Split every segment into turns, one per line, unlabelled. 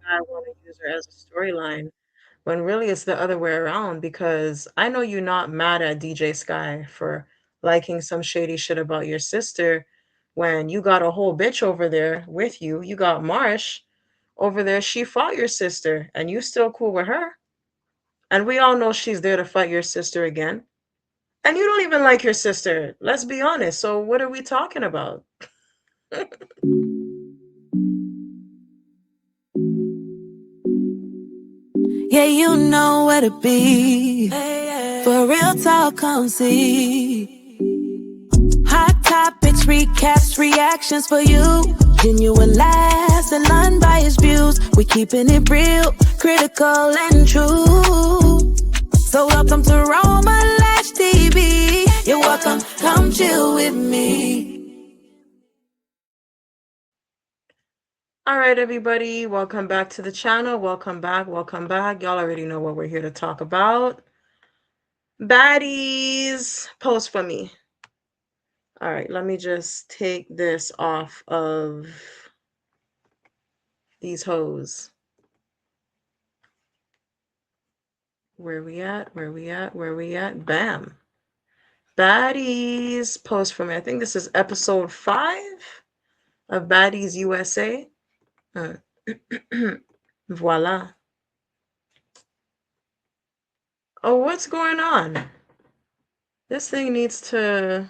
I want to use her as a storyline when really it's the other way around because I know you're not mad at DJ Sky for liking some shady shit about your sister when you got a whole bitch over there with you. You got Marsh over there. She fought your sister and you still cool with her. And we all know she's there to fight your sister again. And you don't even like your sister. Let's be honest. So what are we talking about?
Yeah, you know where to be. For real talk, come see. Hot topics, recaps, reactions for you. Genuine laughs and unbiased views. We keeping it real, critical and true. So welcome to Roma Lash TV. You're welcome, come chill with me.
All right, everybody, welcome back to the channel. Welcome back. Welcome back. Y'all already know what we're here to talk about. Baddies, post for me. All right, let me just take this off of these hoes. Where we at? Where we at? Where we at? Bam. Baddies, post for me. I think this is episode 5 of Baddies USA. Voila. Oh, what's going on? This thing needs to...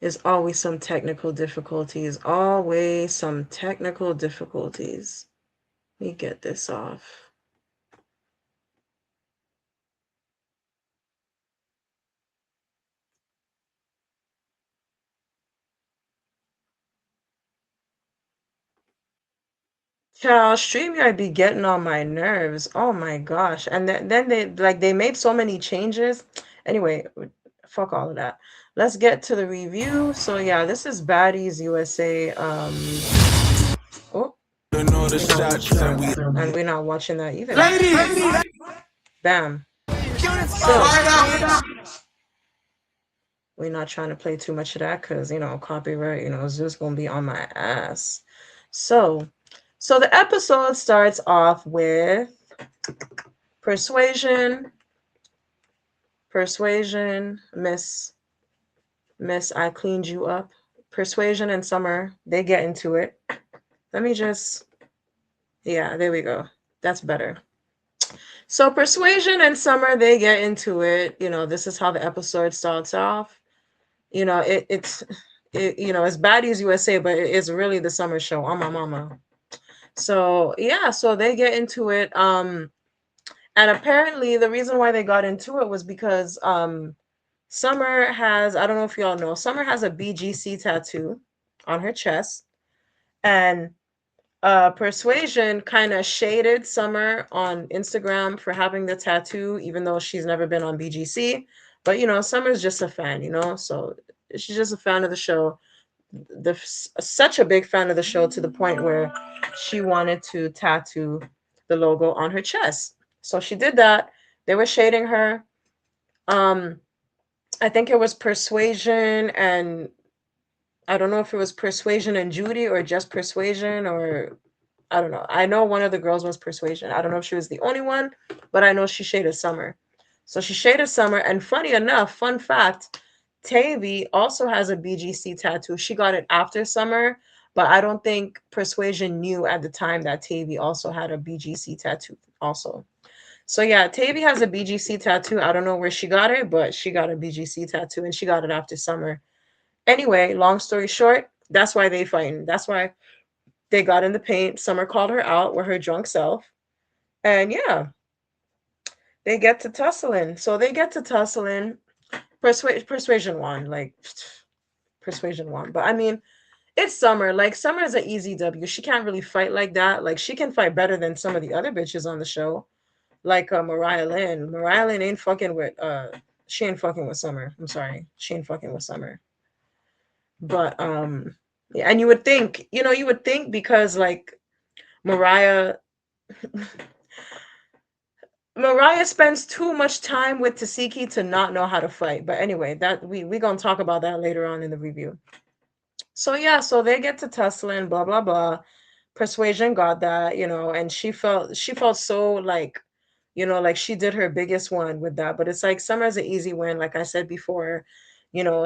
There's always some technical difficulties. Always some technical difficulties. Let me get this off. Child, StreamYard be getting on my nerves. Oh my gosh. And then they made so many changes. Anyway, fuck all of that. Let's get to the review. So yeah, this is Baddies USA. Oh, and we're not watching that either. Bam. So we're not trying to play too much of that because copyright, Zeus gonna be on my ass. So the episode starts off with Persuasion, Miss, I cleaned you up. Persuasion and Summer, they get into it. Let me just, yeah, there we go. That's better. So Persuasion and Summer, they get into it. This is how the episode starts off. It's it's Baddies USA, but it's really the summer show on my mama. So yeah, so they get into it. And apparently the reason why they got into it was because Summer has, I don't know if y'all know, Summer has a BGC tattoo on her chest. And Persuasion kind of shaded Summer on Instagram for having the tattoo, even though she's never been on BGC. But Summer's just a fan, so she's just a fan of the show. Such a big fan of the show to the point where she wanted to tattoo the logo on her chest. So she did that. They were shading her. I think it was Persuasion and I don't know if it was Persuasion and Judy or just Persuasion or I don't know. I know one of the girls was Persuasion. I don't know if she was the only one, but I know she shaded Summer. So she shaded Summer, and funny enough, fun fact, Tavy also has a BGC tattoo. She got it after Summer, but I don't think Persuasion knew at the time that Tavy also had a BGC tattoo also. So yeah, Tavy has a BGC tattoo. I don't know where she got it, but she got a BGC tattoo and she got it after Summer. Anyway, long story short, that's why they fighting. That's why they got in the paint. Summer called her out with her drunk self. And yeah, they get to tussling. So they get to tussling. Persuasion won. Like, Persuasion won. But I mean, it's Summer. Like, Summer is an easy W. She can't really fight like that. Like, she can fight better than some of the other bitches on the show. Like Mariah Lynn. Mariah Lynn ain't fucking with, she ain't fucking with Summer. I'm sorry. She ain't fucking with Summer. But, yeah, and you would think because, like, Mariah Mariah spends too much time with Tasiki to not know how to fight. But anyway, that we gonna talk about that later on in the review. So yeah, so they get to tussling, blah blah blah. Persuasion got that, and she felt so like, like she did her biggest one with that. But it's like Summer's an easy win, like I said before.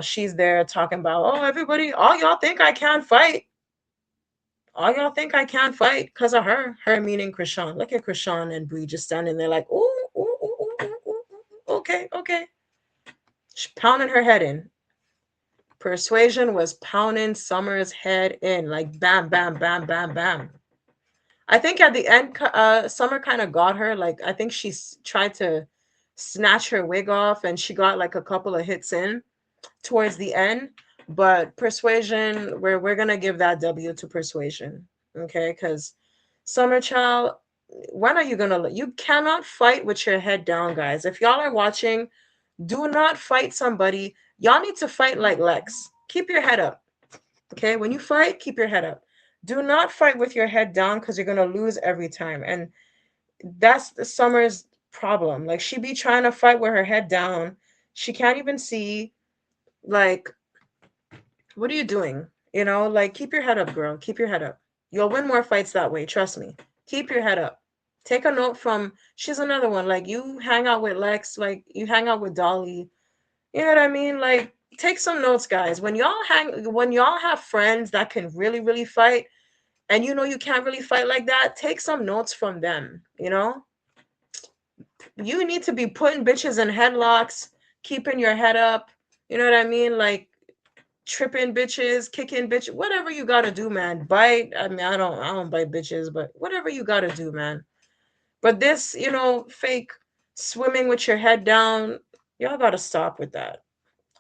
She's there talking about, oh, everybody, all y'all think I can't fight. All y'all think I can't fight because of her. Her meaning Krishan. Look at Krishan and Bree just standing there like, ooh, ooh, ooh, ooh, ooh, ooh, okay, okay. She's pounding her head in. Persuasion was pounding Summer's head in like bam, bam, bam, bam, bam. I think at the end, Summer kind of got her. Like I think she tried to snatch her wig off, and she got like a couple of hits in towards the end. But Persuasion, we're gonna give that W to Persuasion, okay? Because Summer Child, when are you gonna? You cannot fight with your head down, guys. If y'all are watching, do not fight somebody. Y'all need to fight like Lex. Keep your head up. Okay? When you fight, keep your head up. Do not fight with your head down because you're going to lose every time. And that's the Summer's problem. Like she be trying to fight with her head down. She can't even see. Like, what are you doing? Like keep your head up, girl. Keep your head up. You'll win more fights that way. Trust me. Keep your head up. Take a note from, she's another one. Like you hang out with Lex, like you hang out with Dolly. You know what I mean? Like take some notes, guys. When y'all have friends that can really, really fight, and you can't really fight like that, take some notes from them. You need to be putting bitches in headlocks, keeping your head up. You know what I mean? Like tripping bitches, kicking bitches, whatever you gotta do, man. Bite. I mean, I don't bite bitches, but whatever you gotta do, man. But this, fake swimming with your head down, y'all gotta stop with that.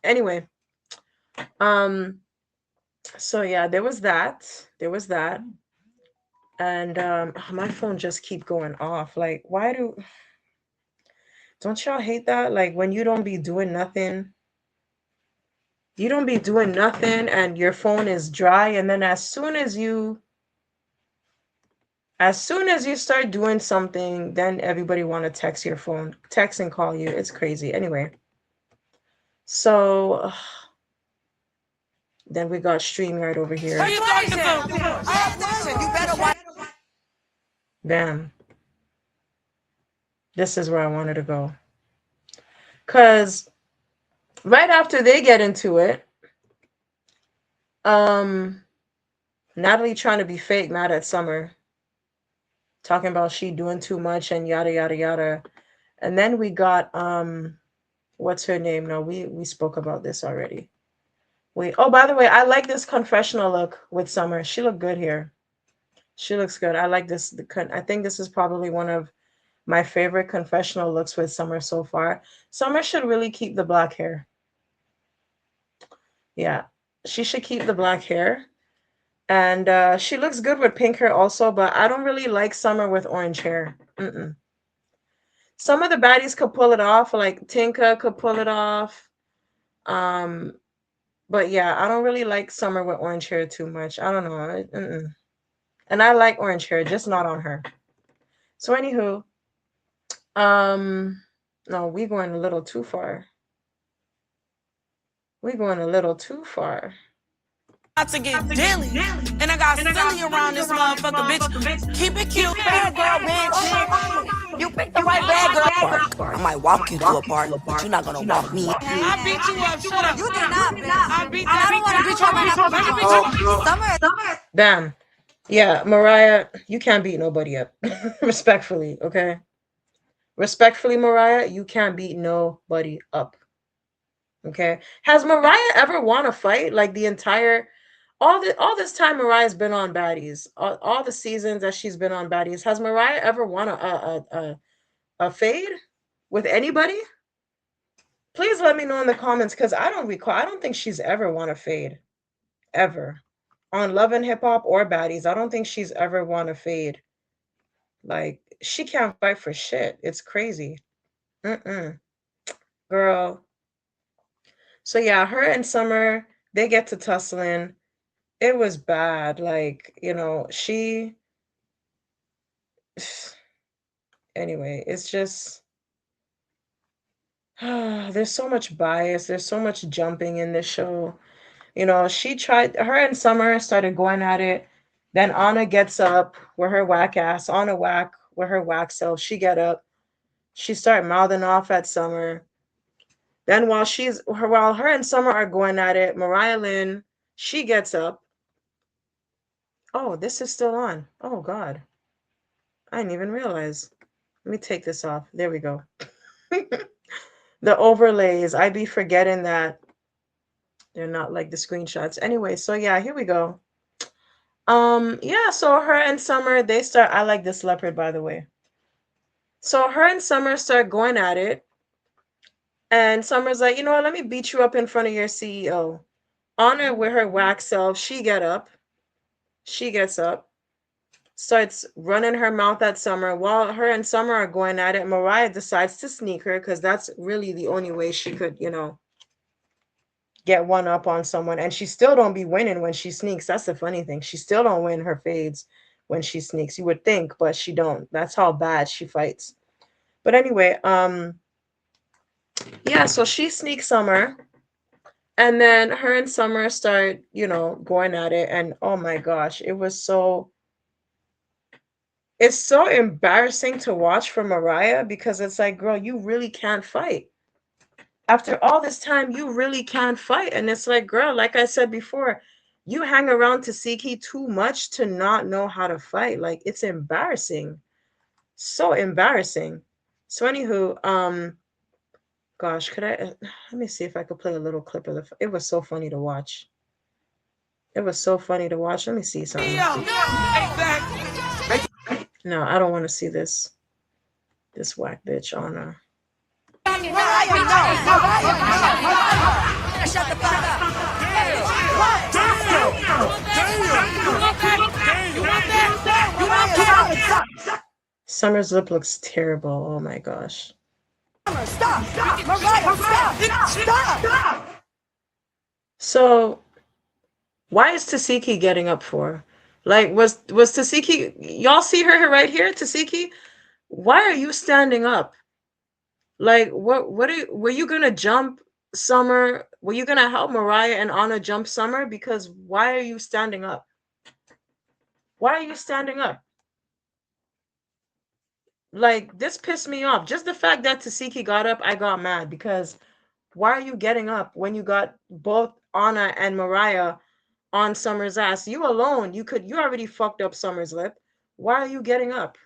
Anyway, um, so yeah, there was that. There was that. And my phone just keep going off. Like, why don't y'all hate that? Like when you don't be doing nothing and your phone is dry, and then as soon as you start doing something, then everybody want to text your phone, text and call you. It's crazy. Anyway, so then we got StreamYard over here. Damn, this is where I wanted to go. Cause right after they get into it, um, Natalie trying to be fake, mad at Summer, talking about she doing too much and yada yada yada. And then we got what's her name? No, we spoke about this already. Wait, oh, by the way, I like this confessional look with Summer. She looked good here. She looks good. I like this. I think this is probably one of my favorite confessional looks with Summer so far. Summer should really keep the black hair. Yeah, she should keep the black hair. And she looks good with pink hair also, but I don't really like Summer with orange hair. Mm-mm. Some of the baddies could pull it off, like Tinka could pull it off. Um, but yeah, I don't really like Summer with orange hair too much. I don't know. Mm-mm. And I like orange hair, just not on her. So anywho, um, no, we going a little too far. We going a little too far.
About to get dilly, and I got silly around this motherfucker, bitch. Keep it cute, bad girl, bitch. You picked the right bad girl. Park. I might walk you to a park, but you're not gonna walk me. I beat you up. Shut up. You did not, bitch. I don't want to beat you up. Let me beat you up. Summer.
Bam. Yeah, Mariah, you can't beat nobody up. Respectfully, okay? Respectfully, Mariah, you can't beat nobody up. Okay? Has Mariah ever won a fight? Like the entire all this time Mariah's been on Baddies, all the seasons that she's been on Baddies, has Mariah ever won a fade with anybody? Please let me know in the comments because I don't recall. I don't think she's ever won a fade. Ever. On Love and Hip Hop or Baddies. I don't think she's ever won a fade. Like, she can't fight for shit. It's crazy. Mm-mm. Girl. So yeah, her and Summer, they get to tussling. It was bad. Like, she anyway, it's just there's so much bias, there's so much jumping in this show. She tried, her and Summer started going at it. Then Anna gets up with her whack ass, on a whack with her whack self. She get up. She start mouthing off at Summer. Then while her and Summer are going at it, Mariah Lynn, she gets up. Oh, this is still on. Oh God. I didn't even realize. Let me take this off. There we go. The overlays. I be forgetting that they're not like the screenshots. Anyway, so yeah, here we go. Yeah, so her and Summer, they start. I like this leopard, by the way. So her and Summer start going at it, and Summer's like, you know what? Let me beat you up in front of your CEO. Honor with her whack self, she get up. She gets up, starts running her mouth at Summer. While her and Summer are going at it, Mariah decides to sneak her because that's really the only way she could, get one up on someone. And she still don't be winning when she sneaks. That's the funny thing. She still don't win her fades when she sneaks. You would think, but she don't. That's how bad she fights. But anyway, yeah, so she sneaks Summer, and then her and Summer start, going at it, and oh my gosh, it's so embarrassing to watch for Mariah because it's like, girl, you really can't fight. After all this time, you really can't fight. And it's like, girl, like I said before, you hang around Tasiki too much to not know how to fight. Like, it's embarrassing. So embarrassing. So anywho, gosh, let me see if I could play a little clip of it was so funny to watch. It was so funny to watch. Let me see something. No, I don't want to see this whack bitch on Summer's lip looks terrible. Oh my gosh. Stop! Mariah, stop! So, why is Tasiki getting up for? Like, was Tasiki? Y'all see her right here, Tasiki? Why are you standing up? Like, were you gonna jump Summer? Were you gonna help Mariah and Anna jump Summer? Because why are you standing up? Why are you standing up? Like, this pissed me off. Just the fact that Tasiki got up, I got mad because why are you getting up when you got both Anna and Mariah on Summer's ass? You alone, you already fucked up Summer's lip. Why are you getting up?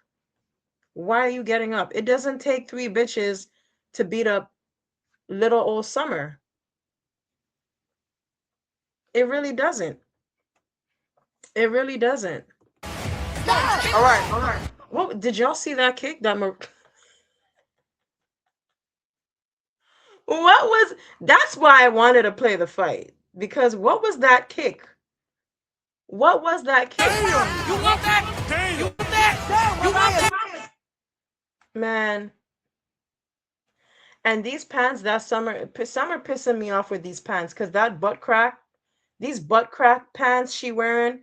Why are you getting up? It doesn't take three bitches to beat up little old Summer. It really doesn't. It really doesn't.
All right.
What did y'all see that kick? That's why I wanted to play the fight. Because what was that kick? What was that kick?
Damn! You want that? Damn! You want that? You want that?
Man. And these pants that Summer pissing me off with these pants because these butt crack pants she wearing,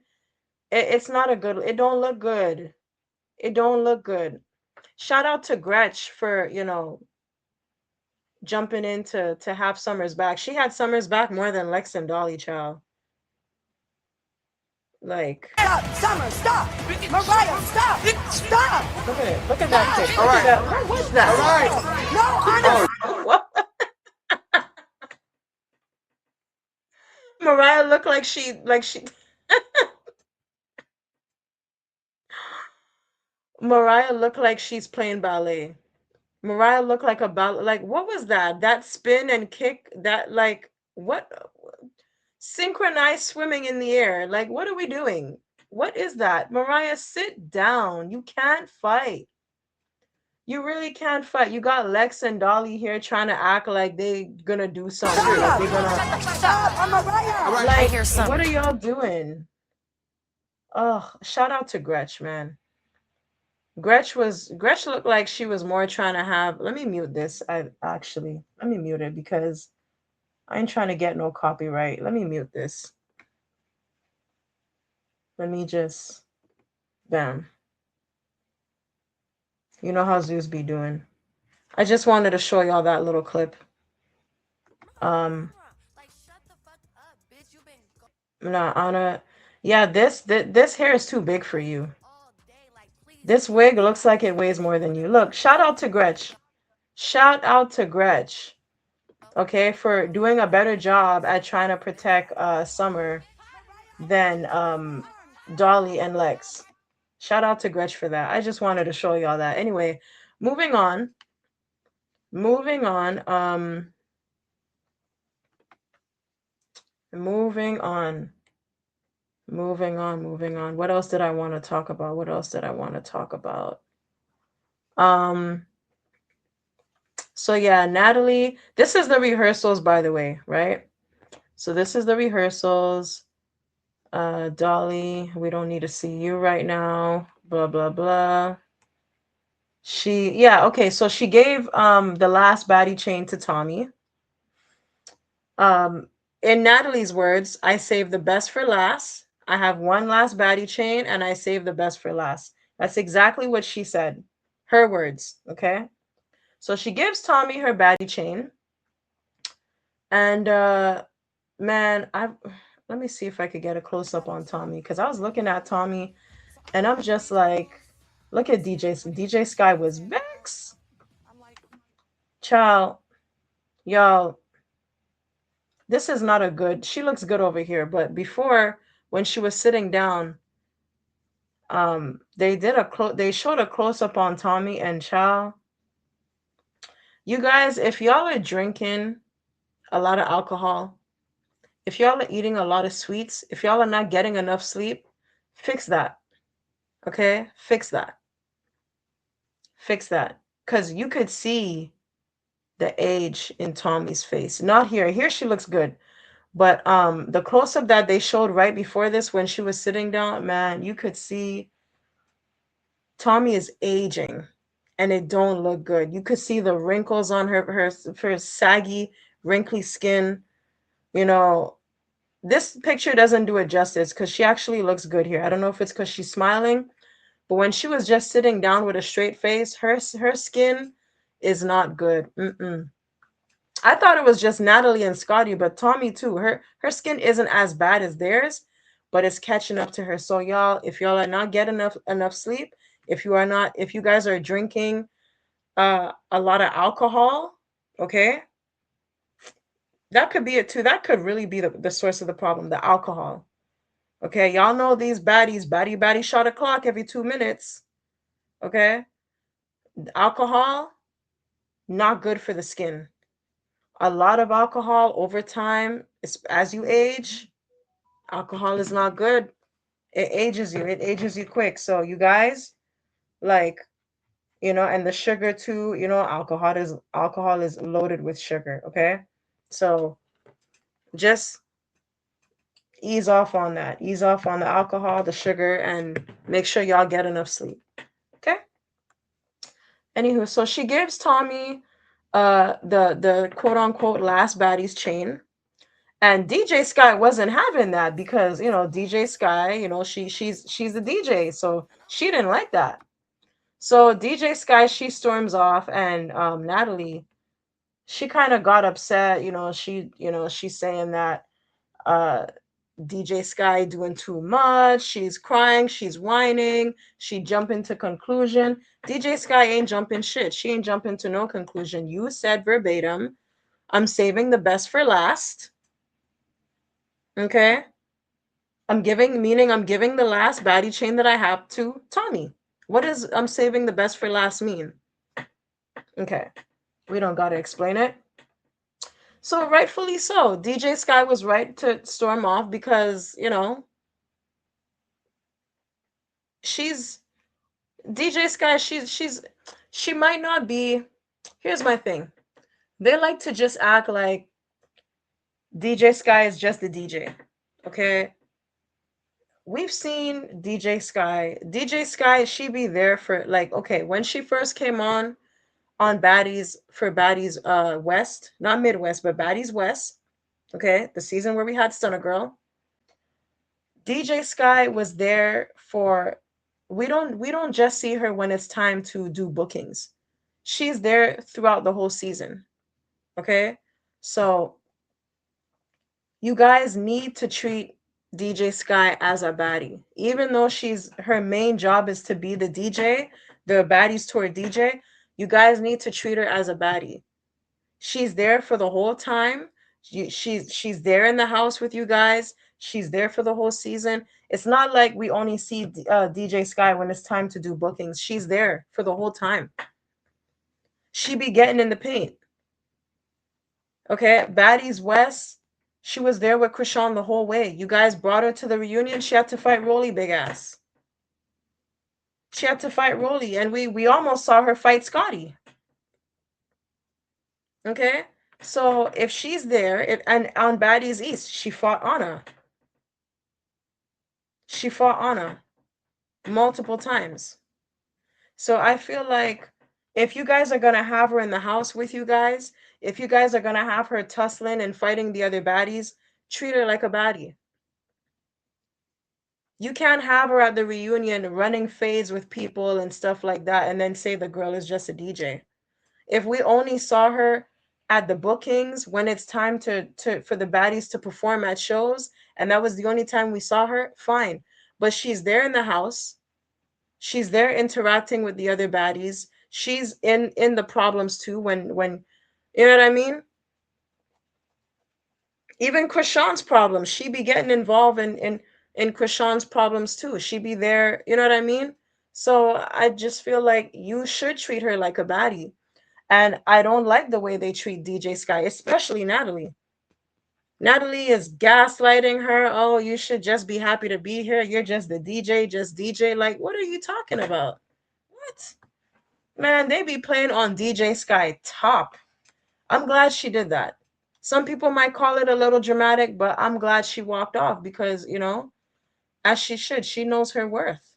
it's not a good. It don't look good. It don't look good. Shout out to Gretch for jumping in to have Summer's back. She had Summer's back more than Lex and Dolly, child. Like,
Stop! Summer, stop! Mariah, stop! Stop!
look at it. Look at that kick.
All
Look at
right.
that. What was that?
All right. No,
What? Mariah looked like she Mariah looked like she's playing ballet. Mariah looked like a ballet. Like, what was that? That spin and kick, that, like, what? Synchronized swimming in the air. Like, what are we doing? What is that? Mariah, sit down. You can't fight. You really can't fight. You got Lex and Dolly here trying to act like they gonna do something. Like they gonna
stop! I'm Mariah!
like, I hear something. What are y'all doing? Oh, shout out to Gretch, man. Gretch looked like she was more trying to have. Let me mute this. Let me mute it because I ain't trying to get no copyright. Let me mute this. Let me just bam. You know how Zeus be doing. I just wanted to show y'all that little clip. Nah, Anna. Yeah, this hair is too big for you. This wig looks like it weighs more than you. Look, shout out to Gretch. Shout out to Gretch, okay, for doing a better job at trying to protect Summer than Dolly and Lex. Shout out to Gretch for that. I just wanted to show y'all that. Anyway, moving on. Moving on. Moving on. Moving on. What else did I want to talk about? What else did I want to talk about? Um, so yeah, Natalie, this is the rehearsals, by the way, right? So this is the rehearsals. Dolly, we don't need to see you right now. Blah blah blah. Yeah, okay, so she gave the last baddie chain to Tommy. Um, in Natalie's words, I saved the best for last. I have one last baddie chain and I saved the best for last. That's exactly what she said. Her words, okay? So she gives Tommy her baddie chain. And man, I let me see if I could get a close up on Tommy because I was looking at Tommy and I'm just like, look at DJ. DJ Sky was vexed. Child, y'all, this is not a good. She looks good over here, but before when she was sitting down, they showed a close up on Tommy and child. You guys, if y'all are drinking a lot of alcohol, if y'all are eating a lot of sweets, if y'all are not getting enough sleep, fix that. Okay? Fix that. Fix that. Because you could see the age in Tommy's face. Not here. Here she looks good. But the close up that they showed right before this when she was sitting down, man, you could see Tommy is aging and it don't look good. You could see the wrinkles on her saggy, wrinkly skin. You know, this picture doesn't do it justice because she actually looks good here. I don't know if it's because she's smiling, but when she was just sitting down with a straight face, her skin is not good. Mm-mm. I thought it was just Natalie and Scotty, but Tommy too. Her skin isn't as bad as theirs, but it's catching up to her. So y'all, if y'all are not getting enough sleep, if you guys are drinking a lot of alcohol, okay, that could be it too. That could really be the source of the problem, the alcohol. Okay, y'all know these baddies, baddie shot a clock every 2 minutes. Okay, alcohol not good for the skin. A lot of alcohol over time, as you age, alcohol is not good. It ages you. It ages you quick. So you guys, like, and the sugar too, alcohol is loaded with sugar, okay? So just ease off on that. Ease off on the alcohol, the sugar, and make sure y'all get enough sleep. Okay? Anywho, so she gives Tommy the quote unquote last baddie's chain. And DJ Sky wasn't having that because DJ Sky, she's a DJ, so she didn't like that. So DJ Sky, she storms off, and Natalie, she kind of got upset. She's saying that uh, DJ Sky doing too much. She's crying, she's whining. She jumping to conclusion. DJ Sky ain't jumping shit. She ain't jumping to no conclusion. You said verbatim, I'm saving the best for last. Okay. I'm giving the last baddie chain that I have to Tommy. What does I'm saving the best for last mean? Okay. We don't gotta explain it. So rightfully so. DJ Sky was right to storm off because, she's DJ Sky, she might not be. Here's my thing. They like to just act like DJ Sky is just the DJ. Okay? We've seen DJ Sky. DJ Sky, she be there for like, okay, when she first came on Baddies West, not Midwest, but Baddies West. Okay, the season where we had Stunner Girl. DJ Sky was there for we don't just see her when it's time to do bookings. She's there throughout the whole season. Okay? So you guys need to treat DJ Sky as a baddie. Even though she's her main job is to be the DJ, the Baddies Tour DJ, you guys need to treat her as a baddie. She's there for the whole time. She's there in the house with you guys. She's there for the whole season. It's not like we only see DJ Sky when it's time to do bookings. She's there for the whole time. She be getting in the paint. Okay, Baddies West, she was there with Krishan the whole way. You guys brought her to the reunion. She had to fight Rolly, big ass. She had to fight Rolly, and we almost saw her fight Scotty. Okay, so if she's there, and on Baddies East, she fought Anna. She fought Anna multiple times. So I feel like if you guys are gonna have her in the house with you guys, if you guys are gonna have her tussling and fighting the other baddies, treat her like a baddie. You can't have her at the reunion running fades with people and stuff like that and then say the girl is just a DJ. If we only saw her at the bookings when it's time to for the baddies to perform at shows and that was the only time we saw her, fine. But she's there in the house. She's there interacting with the other baddies. She's in the problems too when you know what I mean? Even Krishan's problems, she be getting involved in Krishan's problems too. She be there, you know what I mean? So I just feel like you should treat her like a baddie. And I don't like the way they treat DJ Sky, especially Natalie. Natalie is gaslighting her. Oh, you should just be happy to be here. You're just the DJ, just DJ. Like, what are you talking about? What? Man, they be playing on DJ Sky top. I'm glad she did that. Some people might call it a little dramatic, but I'm glad she walked off because, as she should, she knows her worth.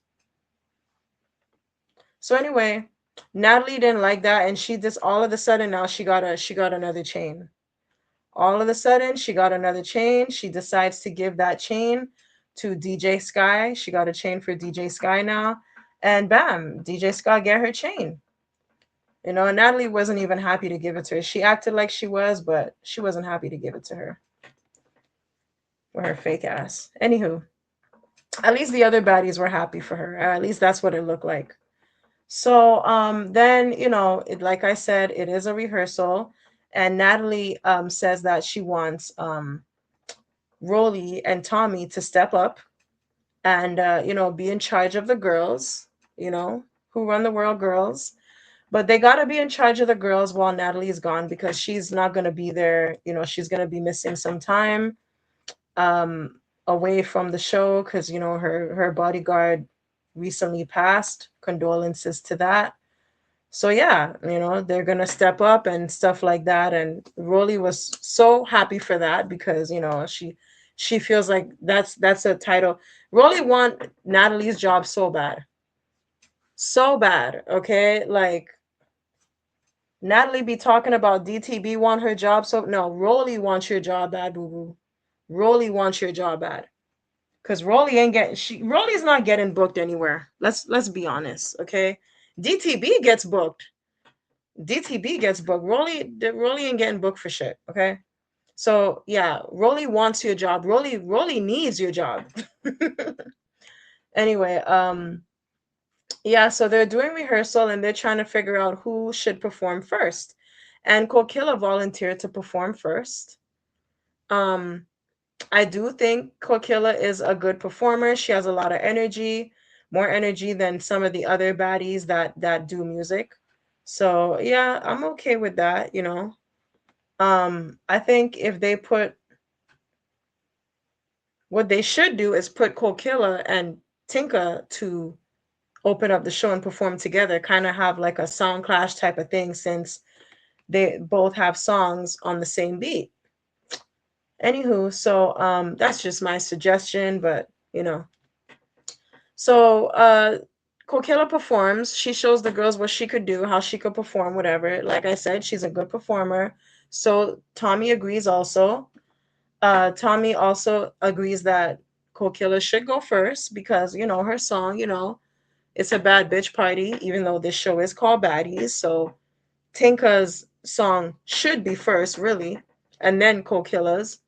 So anyway, Natalie didn't like that and she just all of a sudden now she got another chain. All of a sudden she got another chain. She decides to give that chain to DJ Sky. She got a chain for DJ Sky now. And bam, DJ Sky get her chain. And Natalie wasn't even happy to give it to her. She acted like she was, but she wasn't happy to give it to her. With her fake ass. Anywho, at least the other baddies were happy for her. At least that's what it looked like. So then, like I said, it is a rehearsal. And Natalie says that she wants Rolly and Tommy to step up and, be in charge of the girls, who run the world girls. But they got to be in charge of the girls while Natalie's gone because she's not going to be there. She's going to be missing some time away from the show because, her bodyguard recently passed. Condolences to that. So yeah, they're going to step up and stuff like that. And Rolly was so happy for that because, she feels like that's a title. Rolly want Natalie's job so bad. So bad, okay? Like Natalie be talking about DTB want her job. So no, Rolly wants your job bad, boo boo. Rolly wants your job bad. Cause Rolly ain't getting Rolly's not getting booked anywhere. Let's be honest, okay? DTB gets booked. DTB gets booked. Rolly ain't getting booked for shit, okay? So yeah, Rolly wants your job. Rolly needs your job. Anyway, yeah, so they're doing rehearsal and they're trying to figure out who should perform first. And Kokilla volunteered to perform first. Um, I do think Kokilla is a good performer. She has a lot of energy, more energy than some of the other baddies that do music. So yeah, I'm okay with that. I think if they put what they should do is put Kokilla and Tinka to open up the show and perform together, kind of have like a song clash type of thing since they both have songs on the same beat. Anywho, so that's just my suggestion, but so Kokilla performs. She shows the girls what she could do, how she could perform, whatever. Like I said, she's a good performer. So Tommy agrees also. Tommy also agrees that Kokilla should go first because her song, it's a bad bitch party, even though this show is called Baddies. So Tinka's song should be first, really, and then Kokilla's.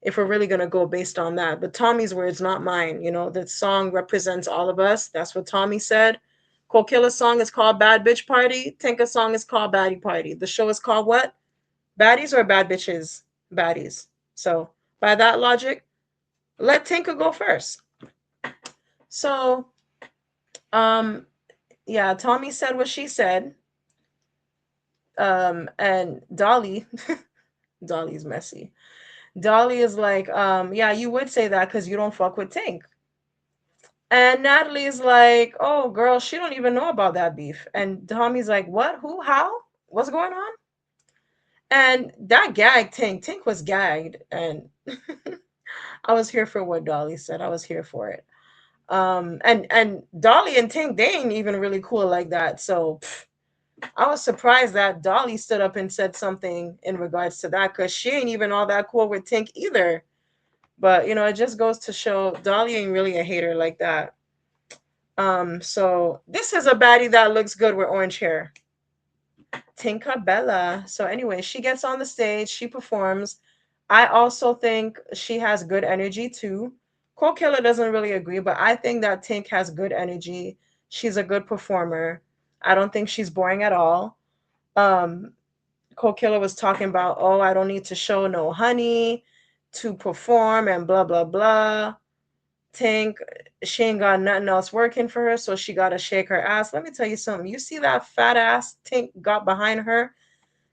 if we're really gonna go based on that. But Tommy's words, not mine. You know, the song represents all of us. That's what Tommy said. Coquilla's song is called Bad Bitch Party. Tinka's song is called Baddie Party. The show is called what? Baddies or Bad Bitches? Baddies. So by that logic, let Tinka go first. So, um, yeah, Tommy said what she said. And Dolly, Dolly's messy. Dolly is like, yeah, you would say that because you don't fuck with Tink. And Natalie's like, oh, girl, she don't even know about that beef. And Tommy's like, what? Who? How? What's going on? And that gagged Tink. Tink was gagged. And I was here for what Dolly said. I was here for it. And Dolly and Tink, they ain't even really cool like that. So I was surprised that Dolly stood up and said something in regards to that because she ain't even all that cool with Tink either. But it just goes to show Dolly ain't really a hater like that. So this is a baddie that looks good with orange hair. Tinka Bella. So anyway, she gets on the stage, she performs. I also think she has good energy too. Cole Killer doesn't really agree, but I think that Tink has good energy. She's a good performer. I don't think she's boring at all. Um, Cole Killer was talking about, oh, I don't need to show no honey to perform and blah blah blah. Tink, she ain't got nothing else working for her, so she gotta shake her ass. Let me tell you something. You see that fat ass Tink got behind her?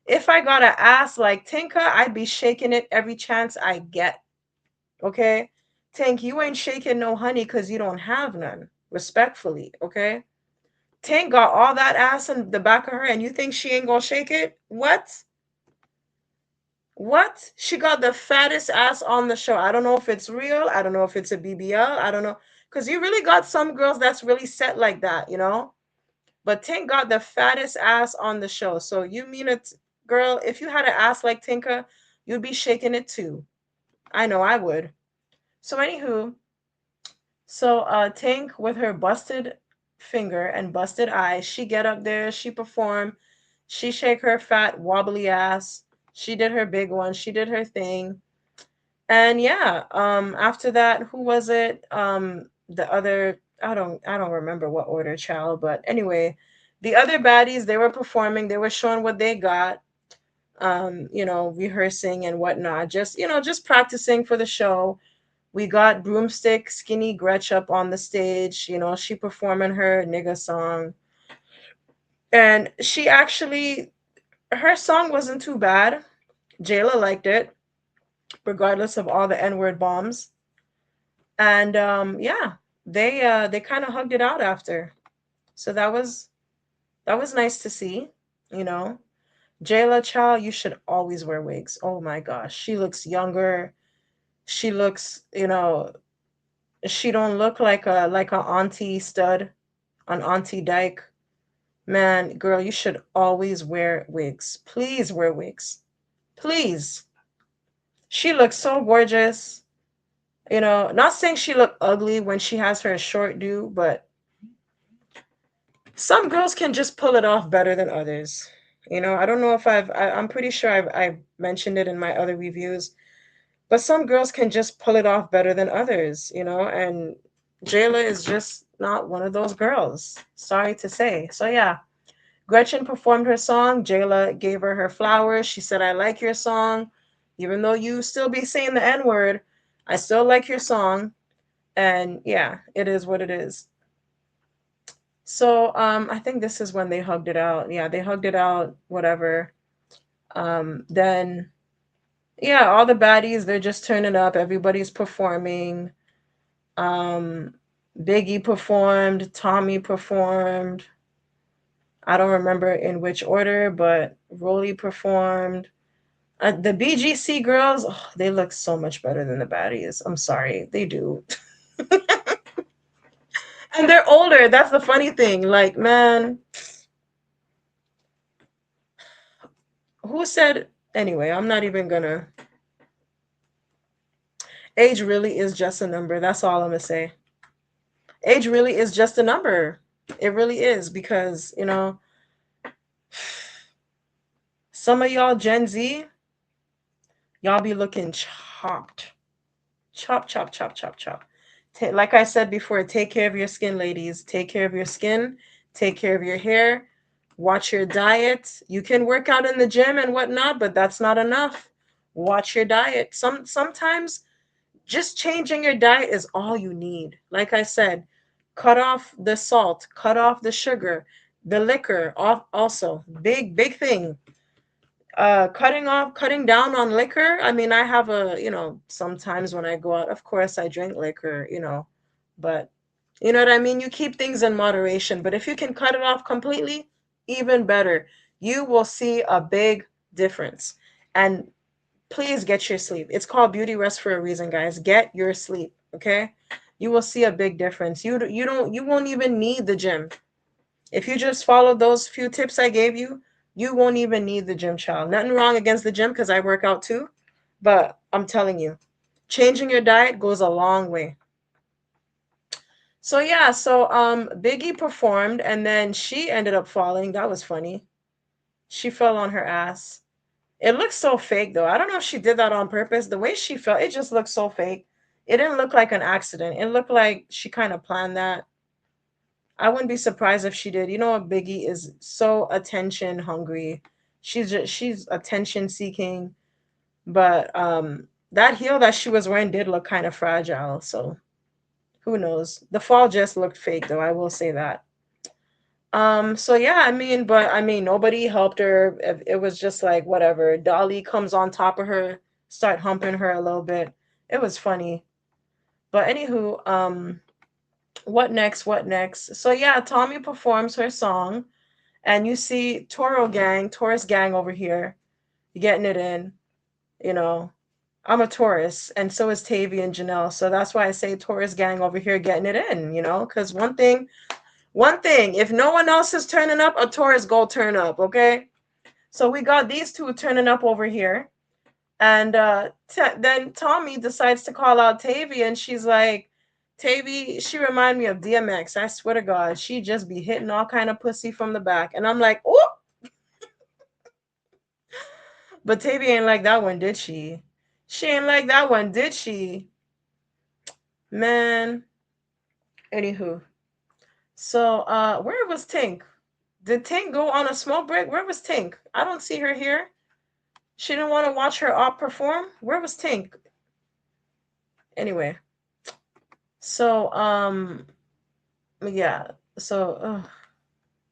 If I got an ass like Tinka, I'd be shaking it every chance I get. Okay? Tink, you ain't shaking no honey because you don't have none. Respectfully, okay? Tink got all that ass in the back of her, and you think she ain't gonna shake it? What? What? She got the fattest ass on the show. I don't know if it's real. I don't know if it's a BBL. I don't know. Because you really got some girls that's really set like that. But Tink got the fattest ass on the show. So you mean it, girl, if you had an ass like Tinka, you'd be shaking it too. I know I would. So anywho, so Tink with her busted finger and busted eyes, she get up there, she perform, she shake her fat wobbly ass. She did her big one. She did her thing. And yeah, after that, who was it? The other I don't remember what order, child, but anyway, the other baddies, they were performing, they were showing what they got, rehearsing and whatnot, just practicing for the show. We got Broomstick Skinny Gretch up on the stage, she performing her nigga song. And she actually her song wasn't too bad. Jayla liked it, regardless of all the N-word bombs. And yeah, they kind of hugged it out after. So that was nice to see, you know. Jayla Chow, you should always wear wigs. Oh my gosh, she looks younger. She looks, she don't look like a auntie stud, an auntie dyke. Man, girl, you should always wear wigs. Please wear wigs. Please. She looks so gorgeous. Not saying she look ugly when she has her short do, but some girls can just pull it off better than others. I don't know if I'm pretty sure I've mentioned it in my other reviews, but some girls can just pull it off better than others, and Jayla is just not one of those girls. Sorry to say. So yeah, Gretchen performed her song. Jayla gave her flowers. She said, I like your song. Even though you still be saying the N word, I still like your song. And yeah, it is what it is. So I think this is when they hugged it out. Yeah, they hugged it out, whatever. Then yeah, all the baddies, they're just turning up. Everybody's performing. Um, Biggie performed, Tommy performed. I don't remember in which order, but Rolly performed. The BGC girls, oh, they look so much better than the baddies. I'm sorry, they do. And they're older. That's the funny thing. Like, man, who said anyway, I'm not even gonna age really is just a number. That's all I'm gonna say. Age really is just a number. It really is because, some of y'all Gen Z, y'all be looking chopped. Chop, chop, chop, chop, chop. Like I said before, take care of your skin, ladies. Take care of your skin. Take care of your hair. Watch your diet. You can work out in the gym and whatnot, but that's not enough. Watch your diet. Sometimes just changing your diet is all you need. Like I said, cut off the salt, cut off the sugar, the liquor off also. Big thing. Cutting down on liquor. I mean, I have sometimes when I go out, of course I drink liquor, but you know what I mean? You keep things in moderation, but if you can cut it off completely, even better. You will see a big difference. And please get your sleep. It's called beauty rest for a reason, guys. Get your sleep, okay? You will see a big difference. You won't even need the gym. If you just follow those few tips I gave you, you won't even need the gym, child. Nothing wrong against the gym because I work out too, but I'm telling you, changing your diet goes a long way. So yeah, Biggie performed and then she ended up falling. That was funny. She fell on her ass. It looks so fake though. I don't know if she did that on purpose. The way she fell, it just looked so fake. It didn't look like an accident. It looked like she kind of planned that. I wouldn't be surprised if she did. You know what? Biggie is so attention hungry. She's attention seeking. But that heel that she was wearing did look kind of fragile. So who knows? The fall just looked fake though. I will say that. So yeah, I mean nobody helped her. It was just like whatever. Dolly comes on top of her, start humping her a little bit. It was funny. But anywho, what next? What next? So yeah, Tommy performs her song, and you see Taurus gang over here, getting it in. You know, I'm a Taurus, and so is Tavy and Janelle. So that's why I say Taurus gang over here getting it in. Because one thing, if no one else is turning up, a Taurus go turn up. Okay, so we got these two turning up over here, and then Tommy decides to call out Tavy, and she's like, Tavy, she remind me of DMX. I swear to God, she just be hitting all kind of pussy from the back, and I'm like, oh, but Tavy ain't like that one, did she? She ain't like that one, did she? Man. Anywho, so where was Tink? Did Tink go on a smoke break? Where was Tink? I don't see her here. She didn't want to watch her op perform. Where was Tink? Anyway, so yeah, so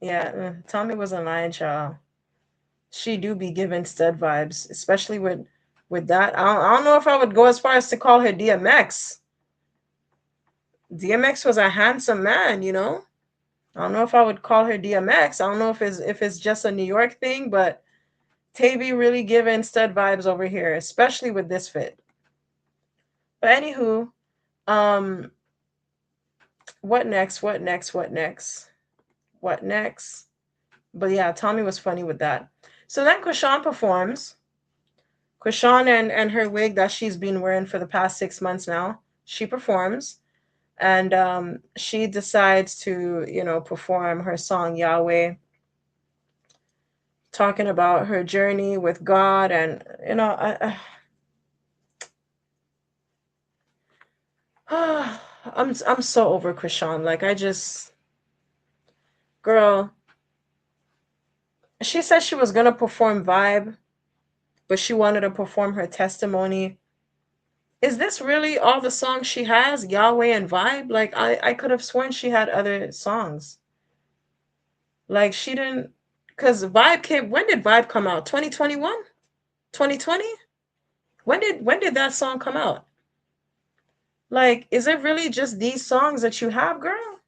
yeah, Tommy wasn't lying, child. She do be giving stud vibes, especially with that. I don't know if I would go as far as to call her DMX. DMX was a handsome man. I don't know if I would call her DMX. I don't know if it's just a New York thing, but Tavy really giving stud vibes over here, especially with this fit. But anywho, um, what next? What next? What next? What next? But yeah, Tommy was funny with that. So then Krishan performs. Krishan and her wig that she's been wearing for the past 6 months now. She performs, and she decides to perform her song Yahweh, talking about her journey with God, and I'm so over Krishan. Like I just, girl, she said she was gonna perform Vibe, but she wanted to perform her testimony. Is this really all the songs she has? Yahweh and Vibe? Like I could have sworn she had other songs. Like she didn't, because Vibe came. When did Vibe come out? 2021? 2020? When did that song come out? Like, is it really just these songs that you have, girl?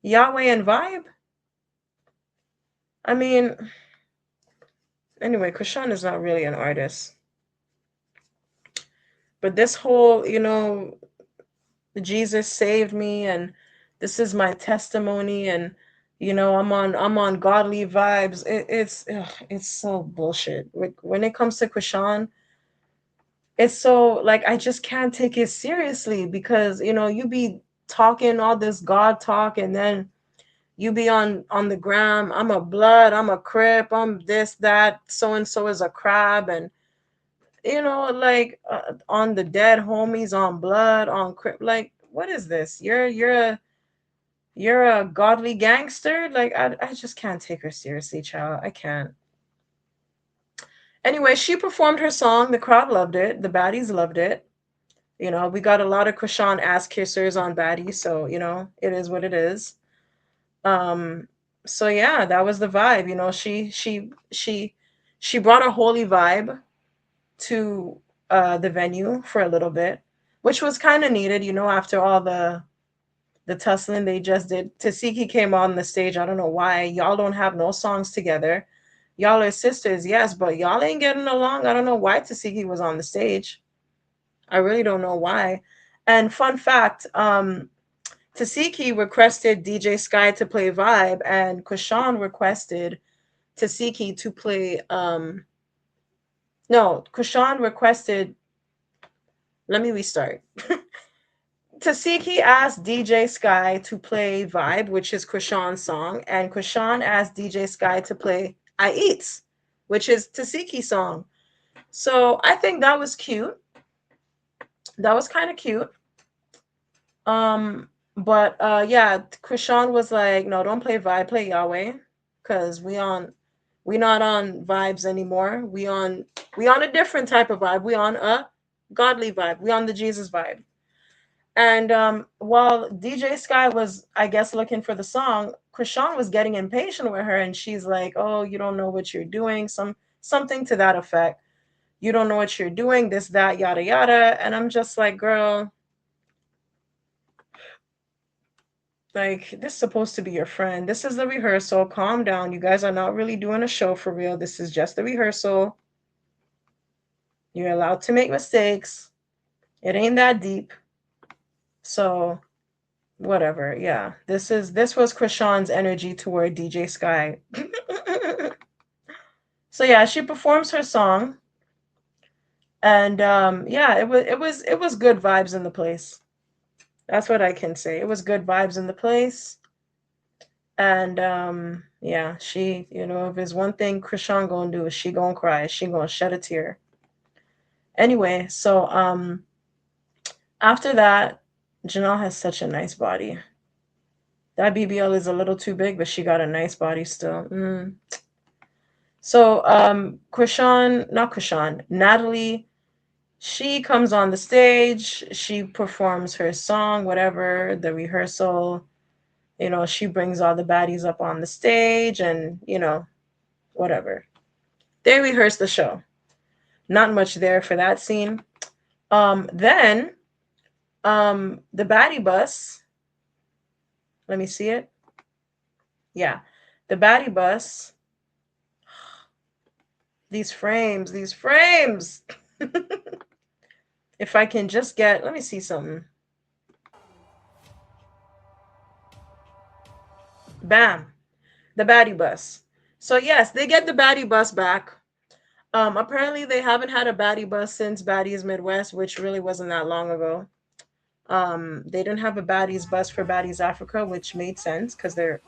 Yahweh and Vibe? I mean, anyway, Krishan is not really an artist. But this whole, Jesus saved me, and this is my testimony, and I'm on godly vibes. It's so bullshit. When it comes to Krishan, it's so like I just can't take it seriously because you be talking all this God talk, and then you be on the gram. I'm a blood. I'm a crip. I'm this that. So and so is a crab, and like on the dead homies, on blood, on crip. Like, what is this? You're a godly gangster. Like, I just can't take her seriously, child. I can't. Anyway, she performed her song. The crowd loved it. The baddies loved it. We got a lot of Krishan ass kissers on baddies, so it is what it is. Um, so yeah, that was the vibe. She brought a holy vibe to the venue for a little bit, which was kind of needed, after all the tussling they just did. Tasiki came on the stage. I don't know why. Y'all don't have no songs together. Y'all are sisters, yes, but y'all ain't getting along. I don't know why Tasiki was on the stage. I really don't know why. And fun fact, Tasiki requested DJ Sky to play Vibe, and Kushan requested Tasiki to play no, Kushan requested, let me restart. Tasiki asked DJ Sky to play Vibe, which is Kushan's song, and Kushan asked DJ Sky to play I Eats, which is Tasiki's song. So I think that was cute. That was kind of cute. Um, but yeah, Kushan was like, no, don't play Vibe, play Yahweh, cause we not on vibes anymore. We on a different type of vibe. We on a godly vibe. We on the Jesus vibe. And while DJ Sky was, I guess, looking for the song, Krishan was getting impatient with her, and she's like, "Oh, you don't know what you're doing," something to that effect. You don't know what you're doing, this, that, yada yada. And I'm just like, girl, like this is supposed to be your friend. This is the rehearsal. Calm down. You guys are not really doing a show for real. This is just the rehearsal. You're allowed to make mistakes. It ain't that deep. So whatever. Yeah. This was Krishan's energy toward DJ Sky. So yeah, she performs her song, and yeah, it was good vibes in the place. That's what I can say. It was good vibes in the place. And yeah, if there's one thing Krishan gonna do, is she gonna cry. She gonna shed a tear. Anyway, so after that, Janelle has such a nice body. That BBL is a little too big, but she got a nice body still. So Krishan, not Krishan, Natalie, she comes on the stage, she performs her song, whatever, the rehearsal. She brings all the baddies up on the stage, and whatever. They rehearse the show. Not much there for that scene. Then the baddie bus, let me see it. Yeah. The baddie bus, these frames. If I can just get, let me see something. Bam. The baddie bus. So yes, they get the baddie bus back. Apparently they haven't had a baddie bus since Baddies Midwest, which really wasn't that long ago. They didn't have a baddies bus for Baddies Africa, which made sense because they're,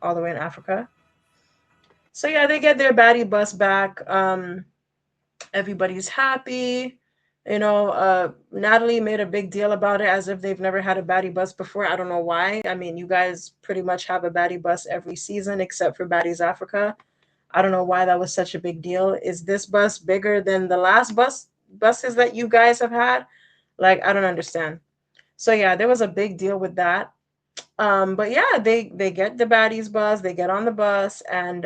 all the way in Africa. So yeah, they get their baddie bus back. Everybody's happy. Natalie made a big deal about it as if they've never had a baddie bus before. I don't know why. I mean, you guys pretty much have a baddie bus every season except for Baddies Africa. I don't know why that was such a big deal. Is this bus bigger than the last buses that you guys have had? Like, I don't understand. So yeah, there was a big deal with that. But yeah, they get the baddies bus, they get on the bus, and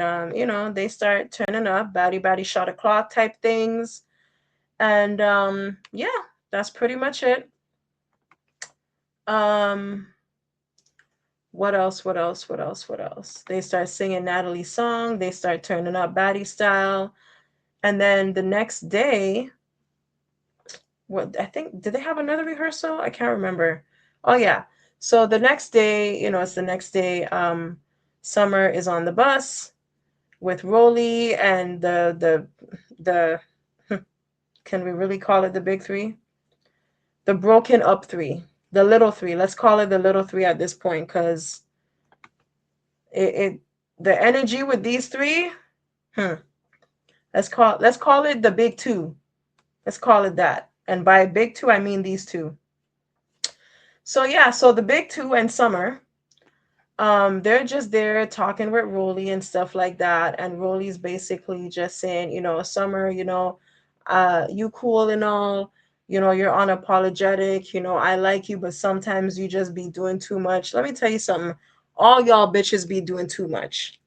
they start turning up, baddie shot o'clock type things. And yeah, that's pretty much it. Um, what else? What else? What else? What else? They start singing Natalie's song, they start turning up baddie style. And then the next day, what I think, did they have another rehearsal? I can't remember. Oh yeah. So the next day, it's the next day. Summer is on the bus with Rolly and the can we really call it the big three? The broken up three, the little three. Let's call it the little three at this point, because it the energy with these three. Hmm, let's call it the big two. Let's call it that. And by big two, I mean these two. So yeah, so the big two and Summer, they're just there talking with Rolly and stuff like that. And Rolly's basically just saying, Summer, you cool and all, you're unapologetic, I like you, but sometimes you just be doing too much. Let me tell you something. All y'all bitches be doing too much.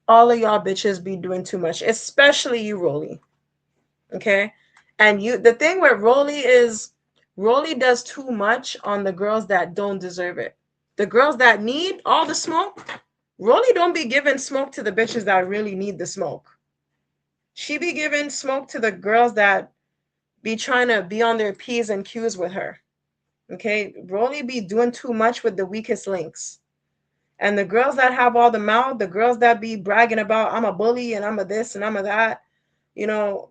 All of y'all bitches be doing too much, especially you, Rolly. Okay? And the thing with Rolly is Rolly does too much on the girls that don't deserve it. The girls that need all the smoke, Rolly don't be giving smoke to the bitches that really need the smoke. She be giving smoke to the girls that be trying to be on their P's and Q's with her. Okay? Rolly be doing too much with the weakest links. And the girls that have all the mouth, the girls that be bragging about I'm a bully and I'm a this and I'm a that, you know,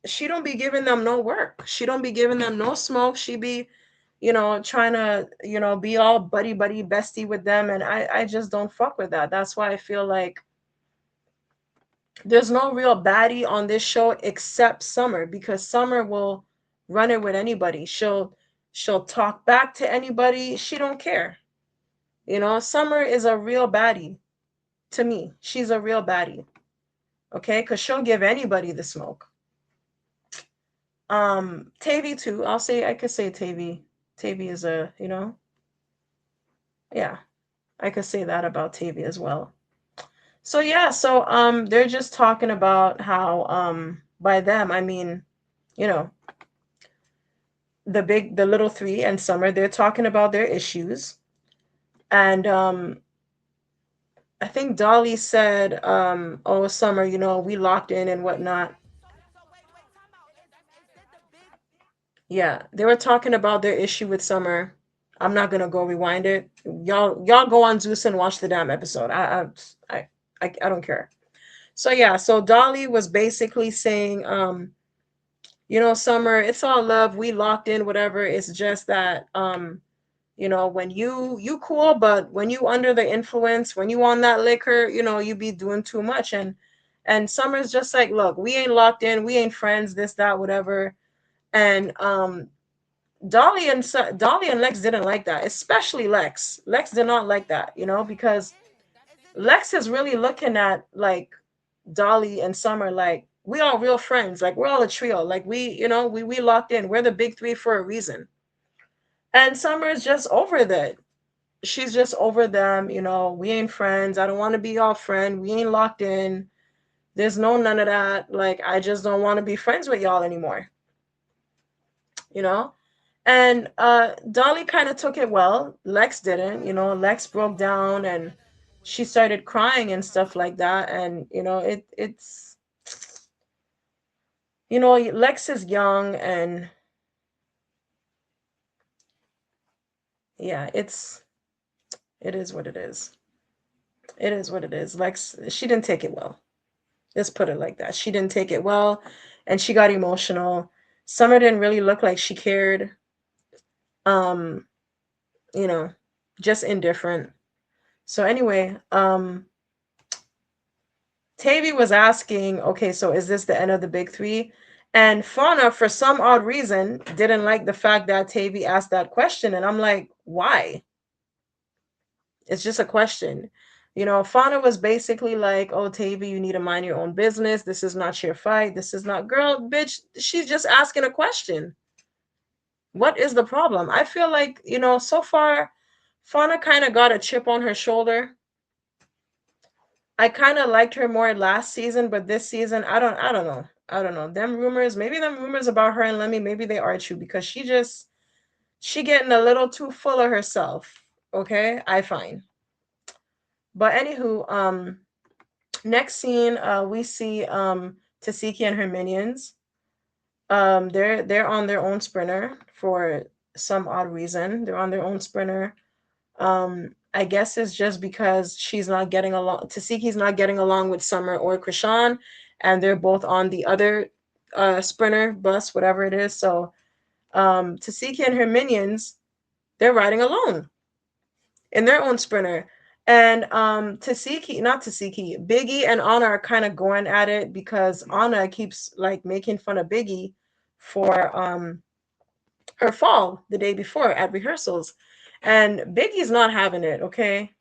she don't be giving them no work. She don't be giving them no smoke. She be, trying to, be all buddy buddy bestie with them. And I just don't fuck with that. That's why I feel like there's no real baddie on this show except Summer, because Summer will run it with anybody. She'll talk back to anybody. She don't care. Summer is a real baddie to me. She's a real baddie. Okay, because she'll give anybody the smoke. Tavy too. I could say Tavy. Tavy is yeah, I could say that about Tavy as well. So yeah, so they're just talking about how by them I mean, you know, the little three and Summer, they're talking about their issues. And I think Dolly said, oh Summer, we locked in and whatnot. Yeah, they were talking about their issue with Summer. I'm not gonna go rewind it. Y'all go on Zeus and watch the damn episode. I don't care. So yeah, so Dolly was basically saying, Summer, it's all love. We locked in, whatever. It's just that, when you cool, but when you under the influence, when you on that liquor, you be doing too much. And Summer's just like, look, we ain't locked in, we ain't friends, this, that, whatever. And Dolly and Lex didn't like that, especially Lex. Lex did not like that, because Lex is really looking at like Dolly and Summer like we all real friends, like we're all a trio, like we locked in. We're the big three for a reason. And Summer is just over that. She's just over them, we ain't friends. I don't want to be your friend. We ain't locked in. There's no none of that. Like I just don't want to be friends with y'all anymore. You know? And Dolly kind of took it well. Lex didn't. Lex broke down and she started crying and stuff like that. And Lex is young and yeah, it is what it is. It is what it is. Lex, she didn't take it well. Let's put it like that. She didn't take it well, and she got emotional. Summer didn't really look like she cared. Um, you know, just indifferent. So anyway, Tavy was asking, okay, so is this the end of the big three? And Fauna, for some odd reason, didn't like the fact that Tavy asked that question. And I'm like, why? It's just a question. Fauna was basically like, oh, Tavy, you need to mind your own business. This is not your fight. This is not, girl, bitch, she's just asking a question. What is the problem? I feel like, so far, Fauna kind of got a chip on her shoulder. I kind of liked her more last season, but this season, I don't know. I don't know. Them rumors about her and Lemmy, maybe they are true because she getting a little too full of herself. Okay, I find. But anywho, next scene, we see Tasiki and her minions. They're on their own sprinter for some odd reason. They're on their own sprinter. I guess it's just because she's not getting along. Tasiki's not getting along with Summer or Krishan, and they're both on the other sprinter bus, whatever it is. So Tasiki and her minions, they're riding alone in their own sprinter. And Tasiki, not Tasiki, Biggie and Anna are kind of going at it because Anna keeps like making fun of Biggie for her fall the day before at rehearsals. And Biggie's not having it, okay?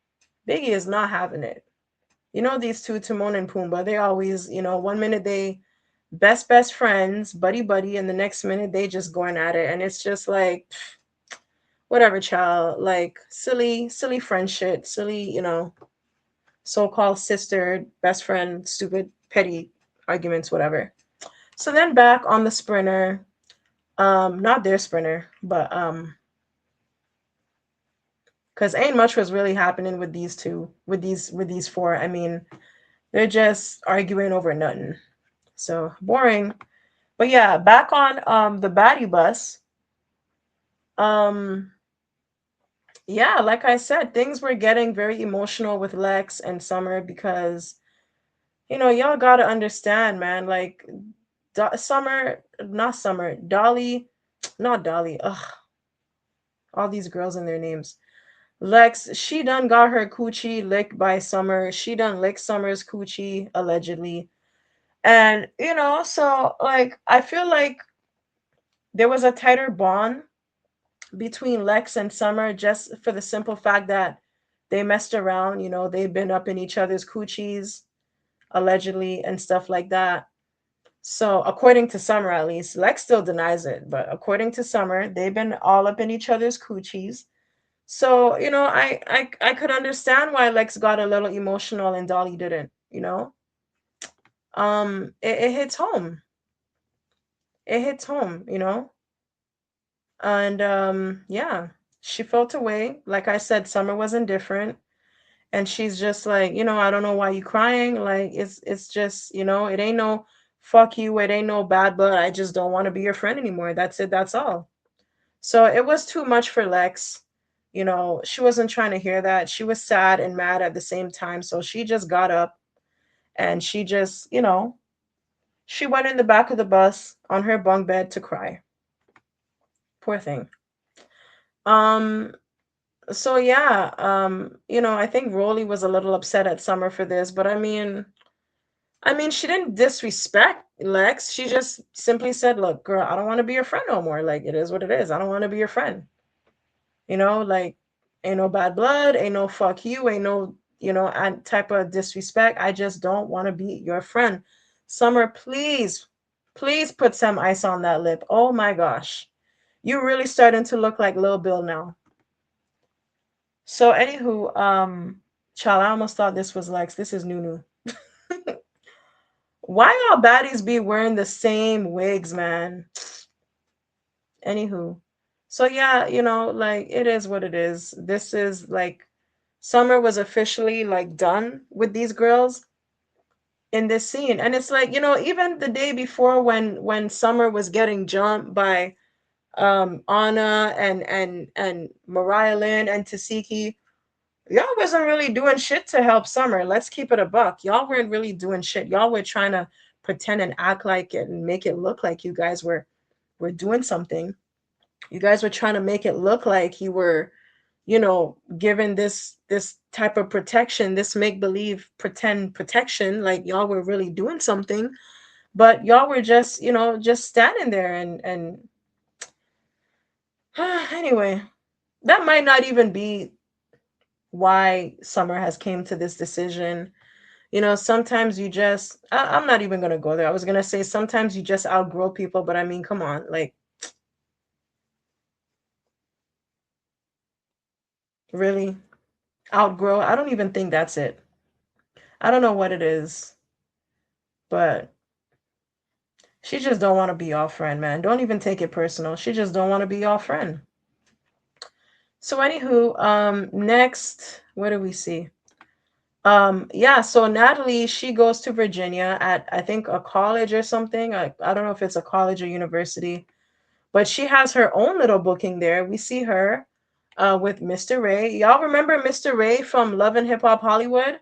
Biggie is not having it. You know these two, Timon and Pumbaa, they always, one minute they best friends, buddy buddy, and the next minute they just going at it. And it's just like whatever, child, like silly friend shit, silly, so-called sister, best friend, stupid, petty arguments, whatever. So then back on the sprinter, not their sprinter, but because ain't much was really happening with these two, with these four. I mean, they're just arguing over nothing. So boring. But yeah, back on the baddie bus. Um yeah, like I said, things were getting very emotional with Lex and Summer because y'all gotta understand, man. Like Summer, not Summer, Dolly, not Dolly. Ugh, all these girls and their names. Lex, she done got her coochie licked by Summer. She done licked Summer's coochie allegedly. And so like I feel like there was a tighter bond between Lex and Summer just for the simple fact that they messed around, they've been up in each other's coochies allegedly and stuff like that. So, according to Summer at least, Lex still denies it, but according to Summer, they've been all up in each other's coochies. So, I could understand why Lex got a little emotional and Dolly didn't. It hits home. It hits home. And yeah, she felt away. Like I said, Summer was indifferent. And she's just like, I don't know why you crying. Like it's just, it ain't no fuck you, it ain't no bad blood. I just don't want to be your friend anymore. That's it, that's all. So it was too much for Lex. She wasn't trying to hear that. She was sad and mad at the same time. So she just got up and she just, she went in the back of the bus on her bunk bed to cry. Poor thing. Um so yeah, I think Rolly was a little upset at Summer for this, but I mean, she didn't disrespect Lex. She just simply said, "Look, girl, I don't want to be your friend no more. Like, it is what it is. I don't want to be your friend. Like, ain't no bad blood, ain't no fuck you, ain't no, type of disrespect. I just don't want to be your friend. Summer, please put some ice on that lip. Oh my gosh. You're really starting to look like Lil Bill now." So, anywho, child, I almost thought this was Lex. This is Nunu. Why all baddies be wearing the same wigs, man? Anywho. So yeah, like it is what it is. This is like Summer was officially like done with these girls in this scene. And it's like, even the day before when Summer was getting jumped by Anna and Mariah Lynn and Tasiki, y'all wasn't really doing shit to help Summer. Let's keep it a buck. Y'all weren't really doing shit. Y'all were trying to pretend and act like it and make it look like you guys were doing something. You guys were trying to make it look like you were, given this type of protection, this make believe pretend protection, like y'all were really doing something, but y'all were just, just standing there and anyway, that might not even be why Summer has came to this decision. Sometimes you just I'm not even gonna go there. I was gonna say sometimes you just outgrow people, but I mean, come on, like really outgrow. I don't even think that's it. I don't know what it is, but she just don't want to be y'all friend, man. Don't even take it personal. She just don't want to be y'all friend. So anywho, next, what do we see? Yeah, so Natalie, she goes to Virginia at I think a college or something. I don't know if it's a college or university, but she has her own little booking there. We see her with Mr. Ray. Y'all remember Mr. Ray from Love and Hip Hop Hollywood?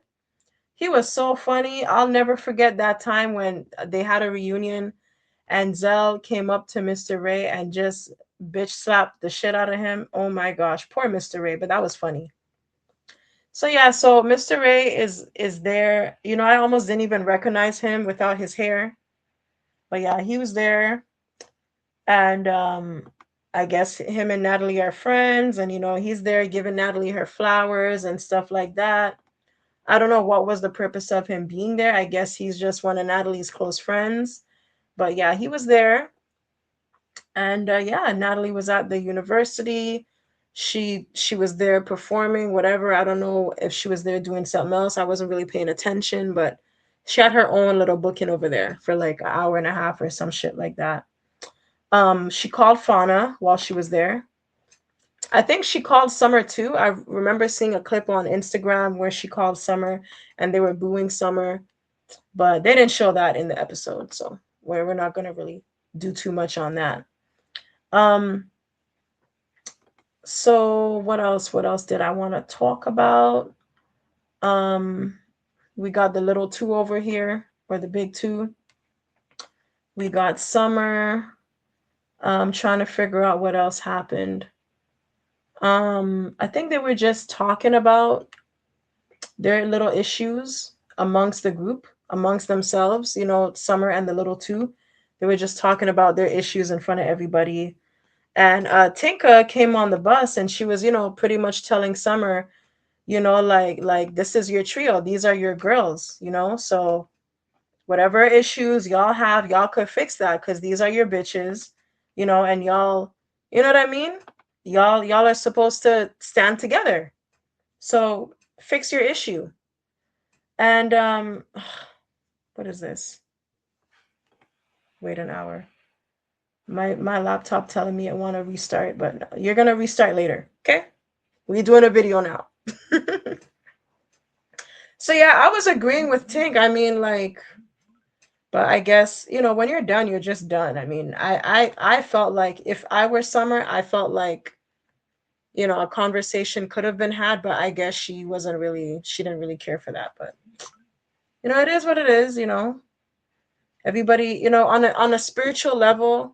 He was so funny. I'll never forget that time when they had a reunion and Zell came up to Mr. Ray and just bitch slapped the shit out of him. Oh my gosh, poor Mr. Ray, but that was funny. So yeah, so Mr. Ray is there. I almost didn't even recognize him without his hair. But yeah, he was there, and I guess him and Natalie are friends, and he's there giving Natalie her flowers and stuff like that. I don't know what was the purpose of him being there. I guess he's just one of Natalie's close friends. But yeah, he was there. And yeah, Natalie was at the university. She was there performing whatever. I don't know if she was there doing something else. I wasn't really paying attention, but she had her own little booking over there for like an hour and a half or some shit like that. She called Fauna while she was there. I think she called Summer too. I remember seeing a clip on Instagram where she called Summer and they were booing Summer, but they didn't show that in the episode, so we're not gonna really do too much on that. Um, so what else? What else did I want to talk about? Um, we got the little two over here, or the big two. We got Summer. Trying to figure out what else happened. I think they were just talking about their little issues amongst the group, amongst themselves. Summer and the little two. They were just talking about their issues in front of everybody. And Tinka came on the bus and she was, pretty much telling Summer, like this is your trio, these are your girls, so whatever issues y'all have, y'all could fix that because these are your bitches, and y'all, you know what I mean, y'all are supposed to stand together, so fix your issue. And what is this? Wait an hour. My laptop telling me I want to restart, but no, you're gonna restart later, okay? We doing a video now. So yeah, I was agreeing with Tink. I mean, like, but I guess, when you're done, you're just done. I mean, I felt like if I were Summer, I felt like, a conversation could have been had, but I guess she didn't really care for that. But it is what it is. Everybody, on a spiritual level,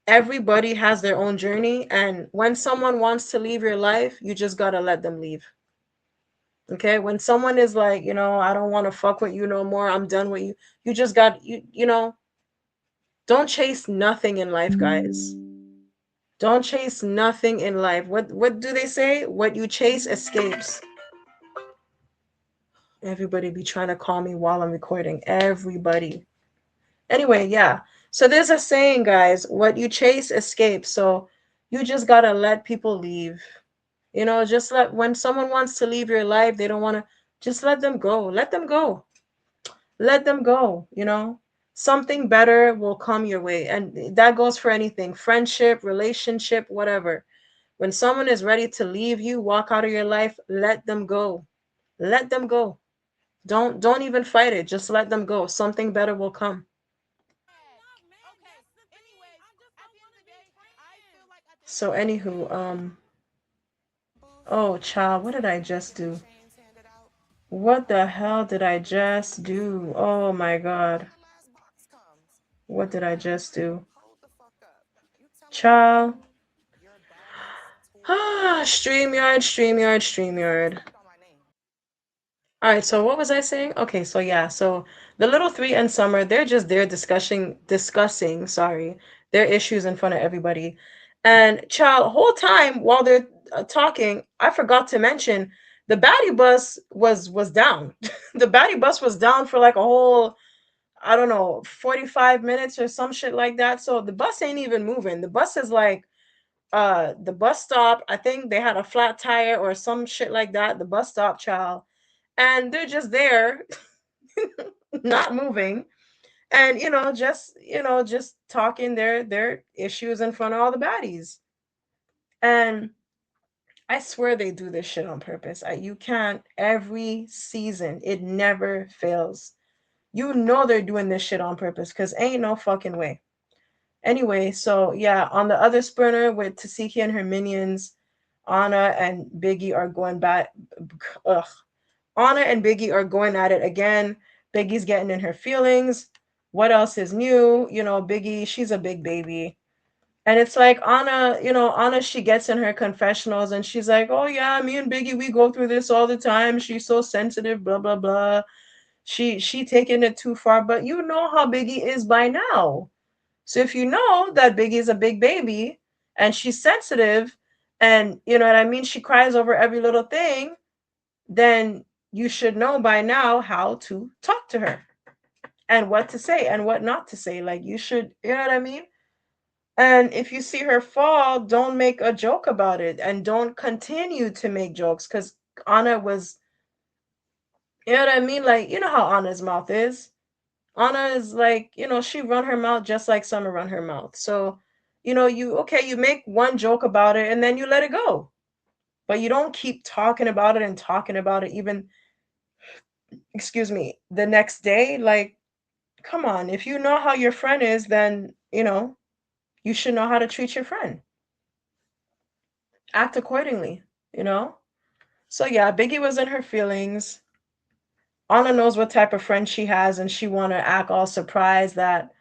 everybody has their own journey, and when someone wants to leave your life, you just gotta let them leave. Okay, when someone is like, I don't want to fuck with you no more, I'm done with you, you just got don't chase nothing in life, guys. Don't chase nothing in life. What do they say? What you chase escapes. Everybody be trying to call me while I'm recording. Everybody. Anyway, yeah. So there's a saying, guys, what you chase escapes. So you just gotta let people leave. Just when someone wants to leave your life, they don't wanna, just let them go. Let them go. Let them go. Something better will come your way. And that goes for anything, friendship, relationship, whatever. When someone is ready to leave you, walk out of your life, let them go. Let them go. Don't even fight it. Just let them go. Something better will come. So anywho, oh child, what did I just do? What the hell did I just do? Oh my god. What did I just do? Child. Ah, StreamYard, StreamYard, StreamYard. All right, so what was I saying? Okay, so yeah, so the little three and Summer, they're just there discussing, sorry, their issues in front of everybody. And child, whole time while they're talking, I forgot to mention the baddie bus was down. The baddie bus was down for like a whole, I don't know, 45 minutes or some shit like that. So the bus ain't even moving. The bus is like the bus stop, I think they had a flat tire or some shit like that. The bus stop, child, and they're just there not moving, and just talking their issues in front of all the baddies. And I swear they do this shit on purpose. You can't, every season it never fails. They're doing this shit on purpose because ain't no fucking way. Anyway, so yeah, on the other sprinter with Tasiki and her minions, Anna and Biggie are going back. Ugh, Anna and Biggie are going at it again. Biggie's getting in her feelings. What else is new? Biggie, she's a big baby. And it's like Anna, Anna, she gets in her confessionals and she's like, "Oh yeah, me and Biggie, we go through this all the time. She's so sensitive, blah blah blah. She taking it too far." But you know how Biggie is by now. So if you know that Biggie's a big baby and she's sensitive, and you know what I mean, she cries over every little thing, then you should know by now how to talk to her and what to say and what not to say. Like you should, you know what I mean? And if you see her fall, don't make a joke about it and don't continue to make jokes because Anna was, you know what I mean? Like, you know how Anna's mouth is. Anna is like, she run her mouth just like Summer run her mouth. So, you make one joke about it and then you let it go. But you don't keep talking about it and talking about it even, excuse me, the next day. Like, come on. If you know how your friend is, then, you should know how to treat your friend. Act accordingly, you know? So yeah, Biggie was in her feelings. Anna knows what type of friend she has, and she want to act all surprised that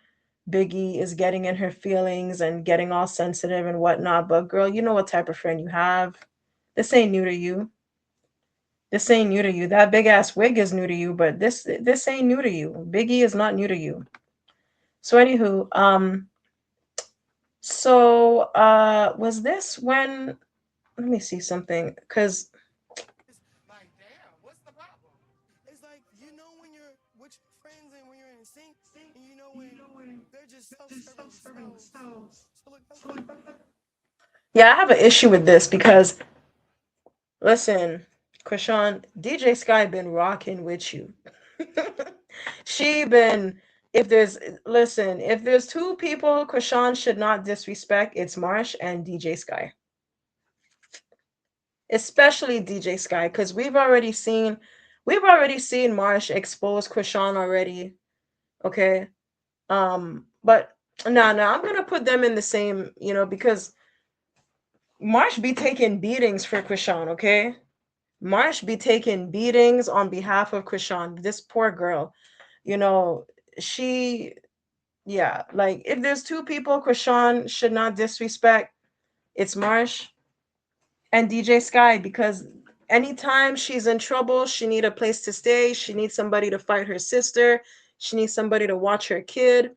Biggie is getting in her feelings and getting all sensitive and whatnot. But girl, you know what type of friend you have. This ain't new to you. This ain't new to you. That big ass wig is new to you, but this ain't new to you. Biggie is not new to you. So anywho, was this when? Let me see something, cause
Like, damn, what's the problem? It's like you know when you're with your friends and when you're in sync, and you know when they're just self-serving themselves to look other.
yeah, I have an issue with this because listen, Krishan, DJ Sky been rocking with you. she been if there's listen, if there's two people Krishan should not disrespect, it's Marsh and DJ Sky. Especially DJ Sky, because we've already seen Marsh expose Krishan already. Okay. But no, I'm gonna put them in the same, because Marsh be taking beatings for Krishan, okay? Marsh be taking beatings on behalf of Krishan, this poor girl. You know, she, yeah, like if there's two people Krishan should not disrespect, it's Marsh and DJ Sky because anytime she's in trouble, she need a place to stay, she needs somebody to fight her sister, she needs somebody to watch her kid,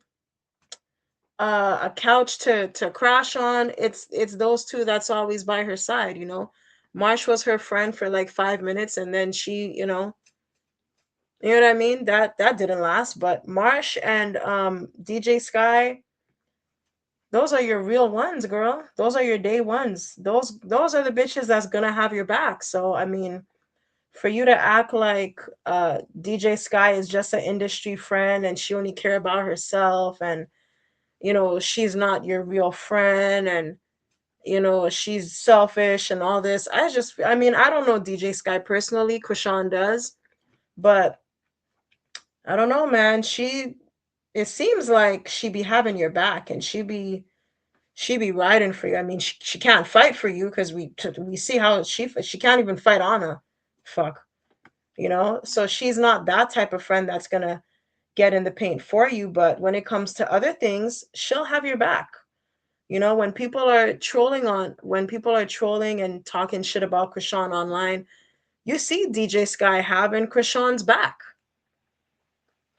a couch to crash on. It's those two that's always by her side, Marsh was her friend for like 5 minutes and then she, you know what I mean? That didn't last. But Marsh and DJ Sky, those are your real ones, girl. Those are your day ones. Those are the bitches that's gonna have your back. So I mean, for you to act like DJ Sky is just an industry friend and she only care about herself and she's not your real friend and she's selfish and all this. I mean, I don't know DJ Sky personally, Krishan does, but I don't know, man. It seems like she be having your back and she be riding for you. I mean, she can't fight for you because we see how she can't even fight Anna. Fuck, So she's not that type of friend that's gonna get in the paint for you. But when it comes to other things, she'll have your back. When people are trolling and talking shit about Krishan online, you see DJ Sky having Krishan's back.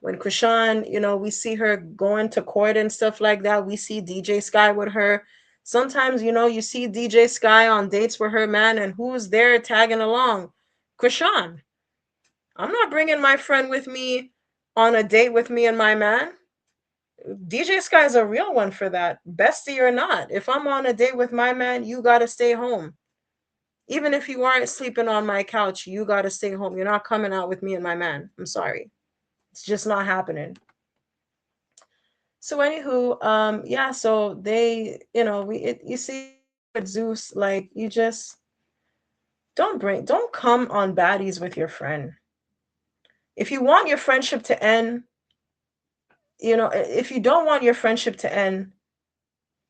When Krishan, we see her going to court and stuff like that, we see DJ Sky with her. Sometimes, you see DJ Sky on dates with her man, and who's there tagging along? Krishan. I'm not bringing my friend with me on a date with me and my man. DJ Sky is a real one for that. Bestie or not. If I'm on a date with my man, you gotta stay home. Even if you aren't sleeping on my couch, you gotta stay home. You're not coming out with me and my man. I'm sorry. It's just not happening. So anywho, yeah, so they, you see with Zeus, like you just don't come on baddies with your friend. If you want your friendship to end, if you don't want your friendship to end,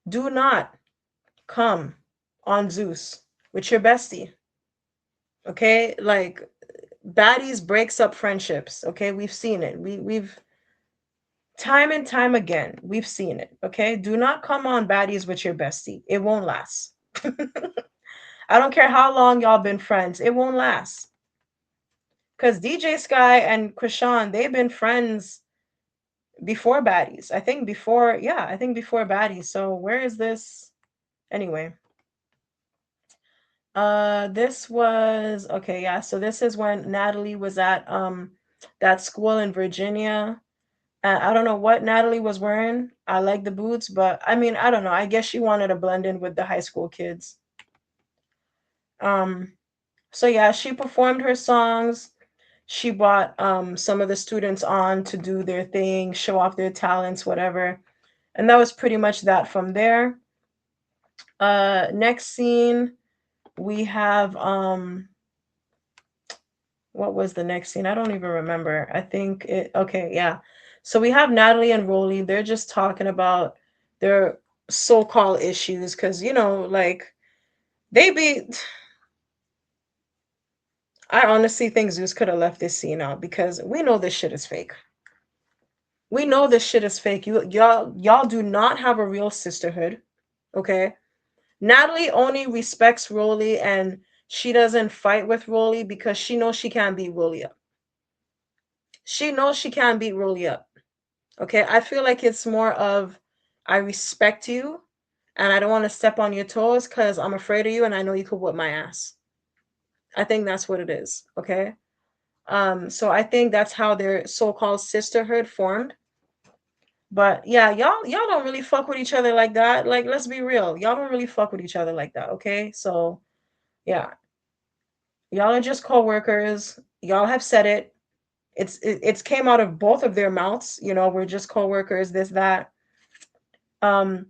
do not come on Zeus with your bestie. Okay? Like baddies breaks up friendships. Okay? We've seen it. We've Time and time again, we've seen it. Okay, do not come on baddies with your bestie. It won't last. I don't care how long y'all been friends. It won't last. Cause DJ Sky and Krishan, they've been friends before baddies. I think before, yeah, I think before baddies. So where is this? Anyway, this was okay. Yeah, so this is when Natalie was at that school in Virginia. I don't know what Natalie was wearing. I like the boots, but I mean, I don't know. I guess she wanted to blend in with the high school kids. Um, so yeah, she performed her songs. She brought some of the students on to do their thing, show off their talents, whatever. And that was pretty much that from there. Next scene, we have what was the next scene? I don't even remember. I think it okay, yeah. So we have Natalie and Rolly. They're just talking about their so-called issues because like they be I honestly think Zeus could have left this scene out because we know this shit is fake. We know this shit is fake. Y'all do not have a real sisterhood. Okay. Natalie only respects Rolly and she doesn't fight with Rolly because she knows she can't beat Rolly up. She knows she can't beat Rolly up. Okay, I feel like it's more of I respect you and I don't want to step on your toes because I'm afraid of you and I know you could whip my ass. I think that's what it is. Okay. So I think that's how their so-called sisterhood formed. But yeah, y'all don't really fuck with each other like that. Like, let's be real. Y'all don't really fuck with each other like that, okay? So yeah, y'all are just co-workers. Y'all have said it. It's came out of both of their mouths, we're just co-workers, this, that. Um,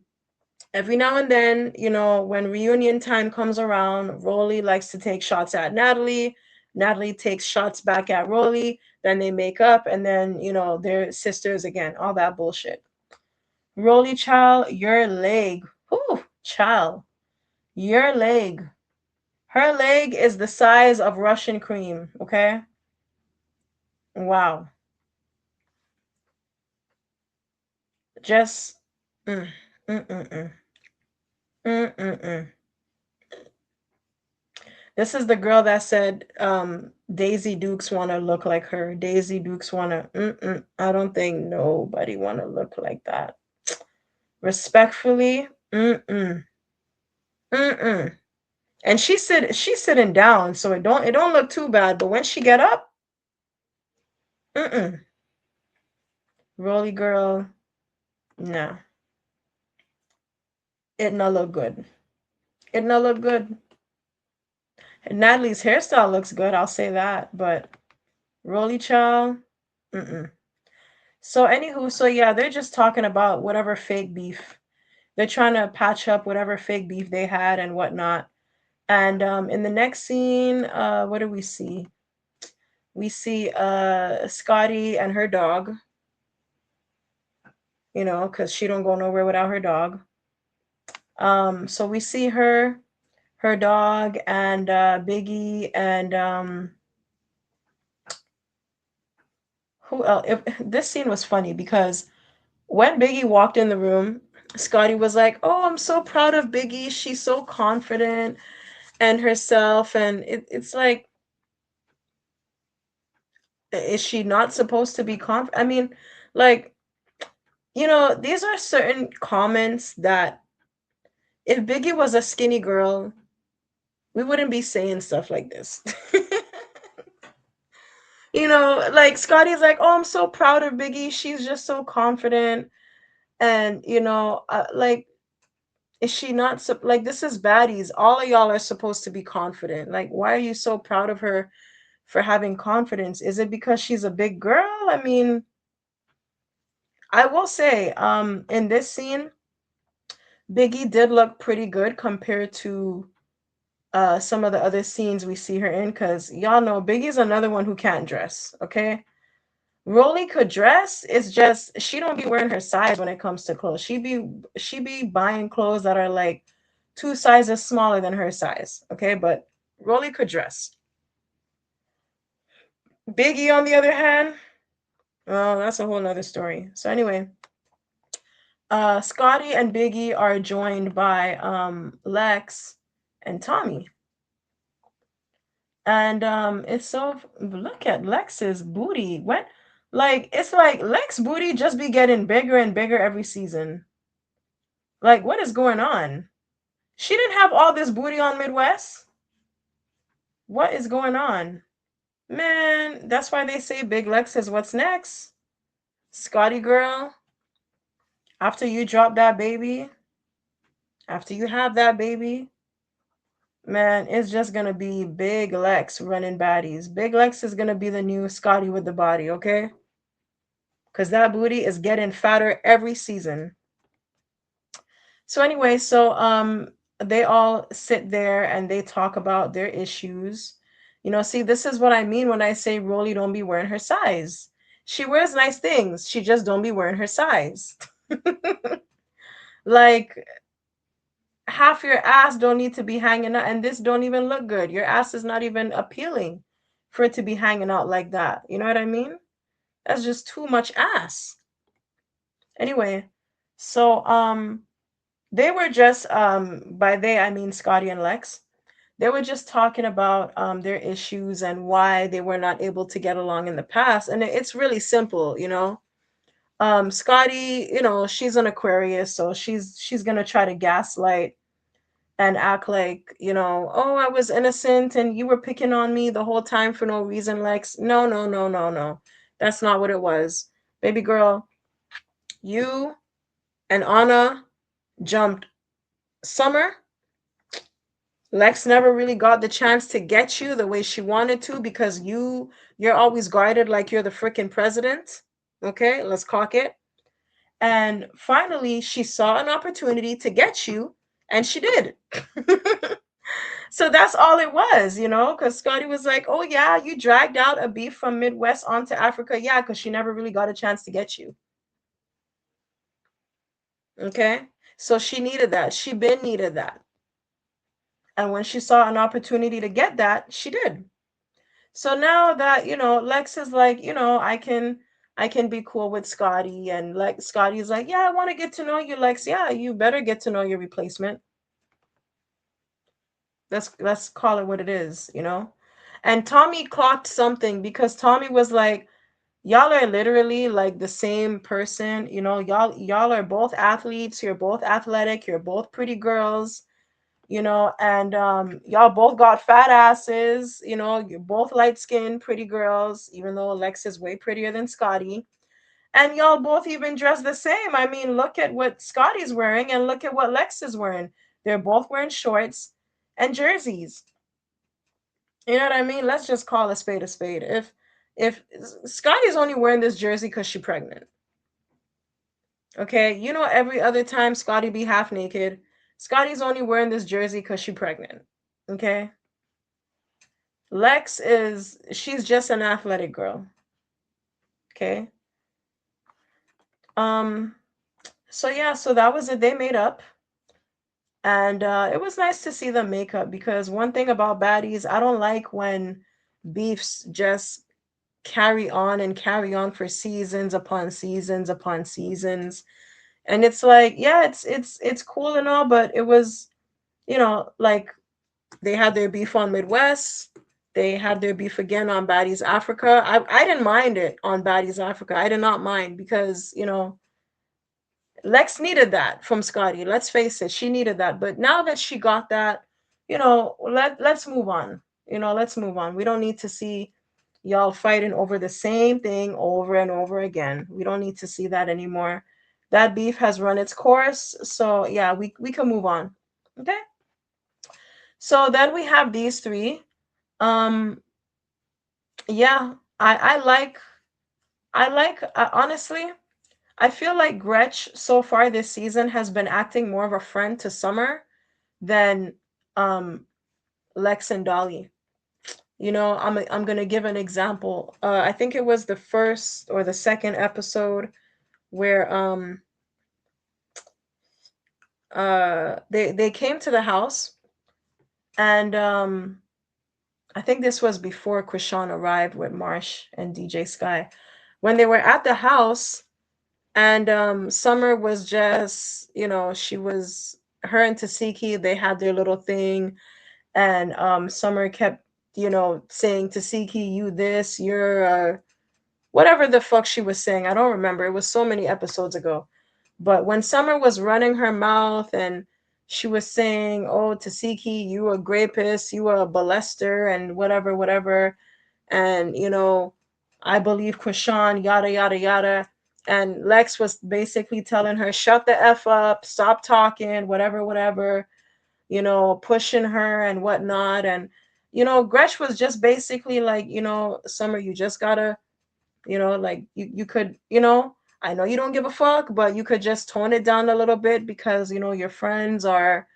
every now and then, when reunion time comes around, Rolly likes to take shots at Natalie. Natalie takes shots back at Rolly. Then they make up, and then they're sisters again. All that bullshit. Rolly, child, your leg. Whew, child, your leg. Her leg is the size of Russian cream. Okay. Wow. Just. Mm, mm, mm, mm, mm, mm, mm. This is the girl that said Daisy Dukes want to look like her. Daisy Dukes want to. I don't think nobody want to look like that. Respectfully, mm. And she's sitting down, so it don't look too bad. But when she get up, mm. Rolly girl, nah, it not look good. It not look good. And Natalie's hairstyle looks good. I'll say that. But Rolly child, mm. So anywho, so yeah, they're just talking about whatever fake beef. They're trying to patch up whatever fake beef they had and whatnot. And in the next scene, what do we see? We see Scotty and her dog, because she don't go nowhere without her dog. So we see her dog, and Biggie, and who else? This scene was funny because when Biggie walked in the room, Scotty was like, "Oh, I'm so proud of Biggie. She's so confident and herself." And it's like, is she not supposed to be confident? I mean, like, these are certain comments that if Biggie was a skinny girl, we wouldn't be saying stuff like this. Like Scotty's like, "Oh, I'm so proud of Biggie. She's just so confident." And, like, is she not like, this is baddies. All of y'all are supposed to be confident. Like, why are you so proud of her for having confidence? Is it because she's a big girl? I mean, I will say, in this scene, Biggie did look pretty good compared to some of the other scenes we see her in, because y'all know Biggie's another one who can't dress, okay? Rolly could dress. It's just she don't be wearing her size when it comes to clothes. She be buying clothes that are like two sizes smaller than her size. Okay, but Rolly could dress. Biggie, on the other hand, Well, that's a whole nother story. So anyway, Scotty and Biggie are joined by Lex and Tommy. And it's so look at Lex's booty. What like it's like Lex booty just be getting bigger and bigger every season. Like what is going on? She didn't have all this booty on Midwest. What is going on? Man, that's why they say Big Lex is what's next. Scotty girl, after you drop that baby, after you have that baby, man, it's just gonna be Big Lex running baddies. Big Lex is gonna be the new Scotty with the body, okay? Because that booty is getting fatter every season. So anyway, they all sit there and they talk about their issues. See, this is what I mean when I say Rolly don't be wearing her size. She wears nice things. She just don't be wearing her size. Like half your ass don't need to be hanging out, and this don't even look good. Your ass is not even appealing for it to be hanging out like that. You know what I mean? That's just too much ass. Anyway, so they were just by they I mean Scotty and Lex. They were just talking about their issues and why they were not able to get along in the past. And it's really simple. Scotty, she's an Aquarius, so she's gonna try to gaslight and act like, oh, I was innocent and you were picking on me the whole time for no reason, Lex. No, no, no, no, no. That's not what it was. Baby girl, you and Anna jumped Summer. Lex never really got the chance to get you the way she wanted to because you're always guarded like you're the freaking president. Okay, let's cock it. And finally, she saw an opportunity to get you, and she did. So that's all it was, because Scotty was like, oh, yeah, you dragged out a beef from Midwest onto Africa. Yeah, because she never really got a chance to get you. Okay. So she needed that. She been needed that. And when she saw an opportunity to get that, she did. So now that, Lex is like, I can be cool with Scotty. And like Scotty's like, yeah, I want to get to know you, Lex. Yeah, you better get to know your replacement. Let's call it what it is. And Tommy clocked something because Tommy was like, y'all are literally like the same person. Y'all are both athletes, you're both athletic, you're both pretty girls, and y'all both got fat asses, you're both light skinned pretty girls, even though Lex is way prettier than Scotty. And y'all both even dress the same. I mean, look at what Scotty's wearing and look at what Lex is wearing. They're both wearing shorts and jerseys. You know what I mean? Let's just call a spade a spade. If Scotty's only wearing this jersey because she's pregnant, okay? Every other time Scotty be half naked, Scotty's only wearing this jersey because she's pregnant, okay? She's just an athletic girl, okay? Um, so yeah, so that was it. They made up, and it was nice to see them make up because one thing about baddies, I don't like when beefs just carry on for seasons upon seasons upon seasons. And it's like, yeah, it's cool and all, but it was, like they had their beef on Midwest. They had their beef again on Baddies Africa. I didn't mind it on Baddies Africa. I did not mind because, Lex needed that from Scotty. Let's face it, she needed that. But now that she got that, let's move on. Let's move on. We don't need to see y'all fighting over the same thing over and over again. We don't need to see that anymore. That beef has run its course. So yeah, we can move on. Okay. So then we have these three. Um, yeah, I like honestly, I feel like Gretch so far this season has been acting more of a friend to Summer than um Lex and Dolly. I'm gonna give an example. I think it was the first or the second episode where they came to the house, and I think this was before Krishan arrived with Marsh and DJ Sky. when they were at the house, and Summer was just, she was, her and Tasiki, they had their little thing, and Summer kept, saying, Tasiki, you this, you're whatever the fuck she was saying. I don't remember. It was so many episodes ago. But when Summer was running her mouth and she was saying, "Oh, Tasiki, you a rapist, you a molester, and whatever, whatever," and I believe Krishan, yada yada yada, and Lex was basically telling her, "Shut the f up, stop talking, whatever, whatever," pushing her and whatnot, and Gretch was just basically like, Summer, you just gotta, like you could, I know you don't give a fuck, but you could just tone it down a little bit because your friends are,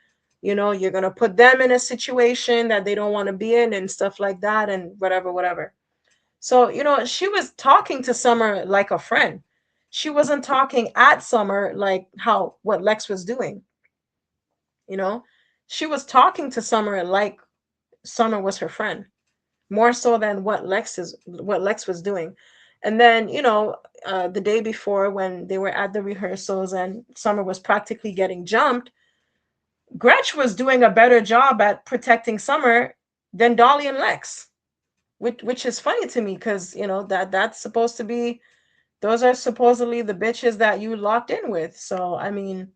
you're gonna put them in a situation that they don't want to be in and stuff like that and whatever, whatever. So she was talking to Summer like a friend. She wasn't talking at Summer like how what Lex was doing. you know she was talking to Summer like Summer was her friend, more so than what Lex was doing. And then, the day before when they were at the rehearsals and Summer was practically getting jumped, Gretch was doing a better job at protecting Summer than Dolly and Lex, which is funny to me because that's supposed to be, those are supposedly the bitches that you locked in with. So I mean,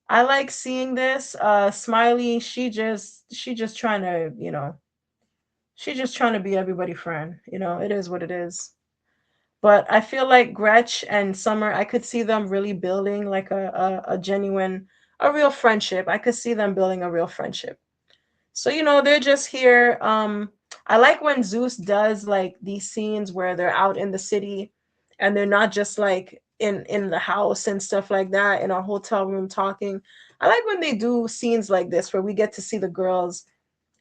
I like seeing this. Smiley, she just trying to, she's just trying to be everybody's friend. It is what it is. But I feel like Gretch and Summer, I could see them really building like a genuine, a real friendship. I could see them building a real friendship. So, they're just here. I like when Zeus does like these scenes where they're out in the city and they're not just like in the house and stuff like that in a hotel room talking. I like when they do scenes like this where we get to see the girls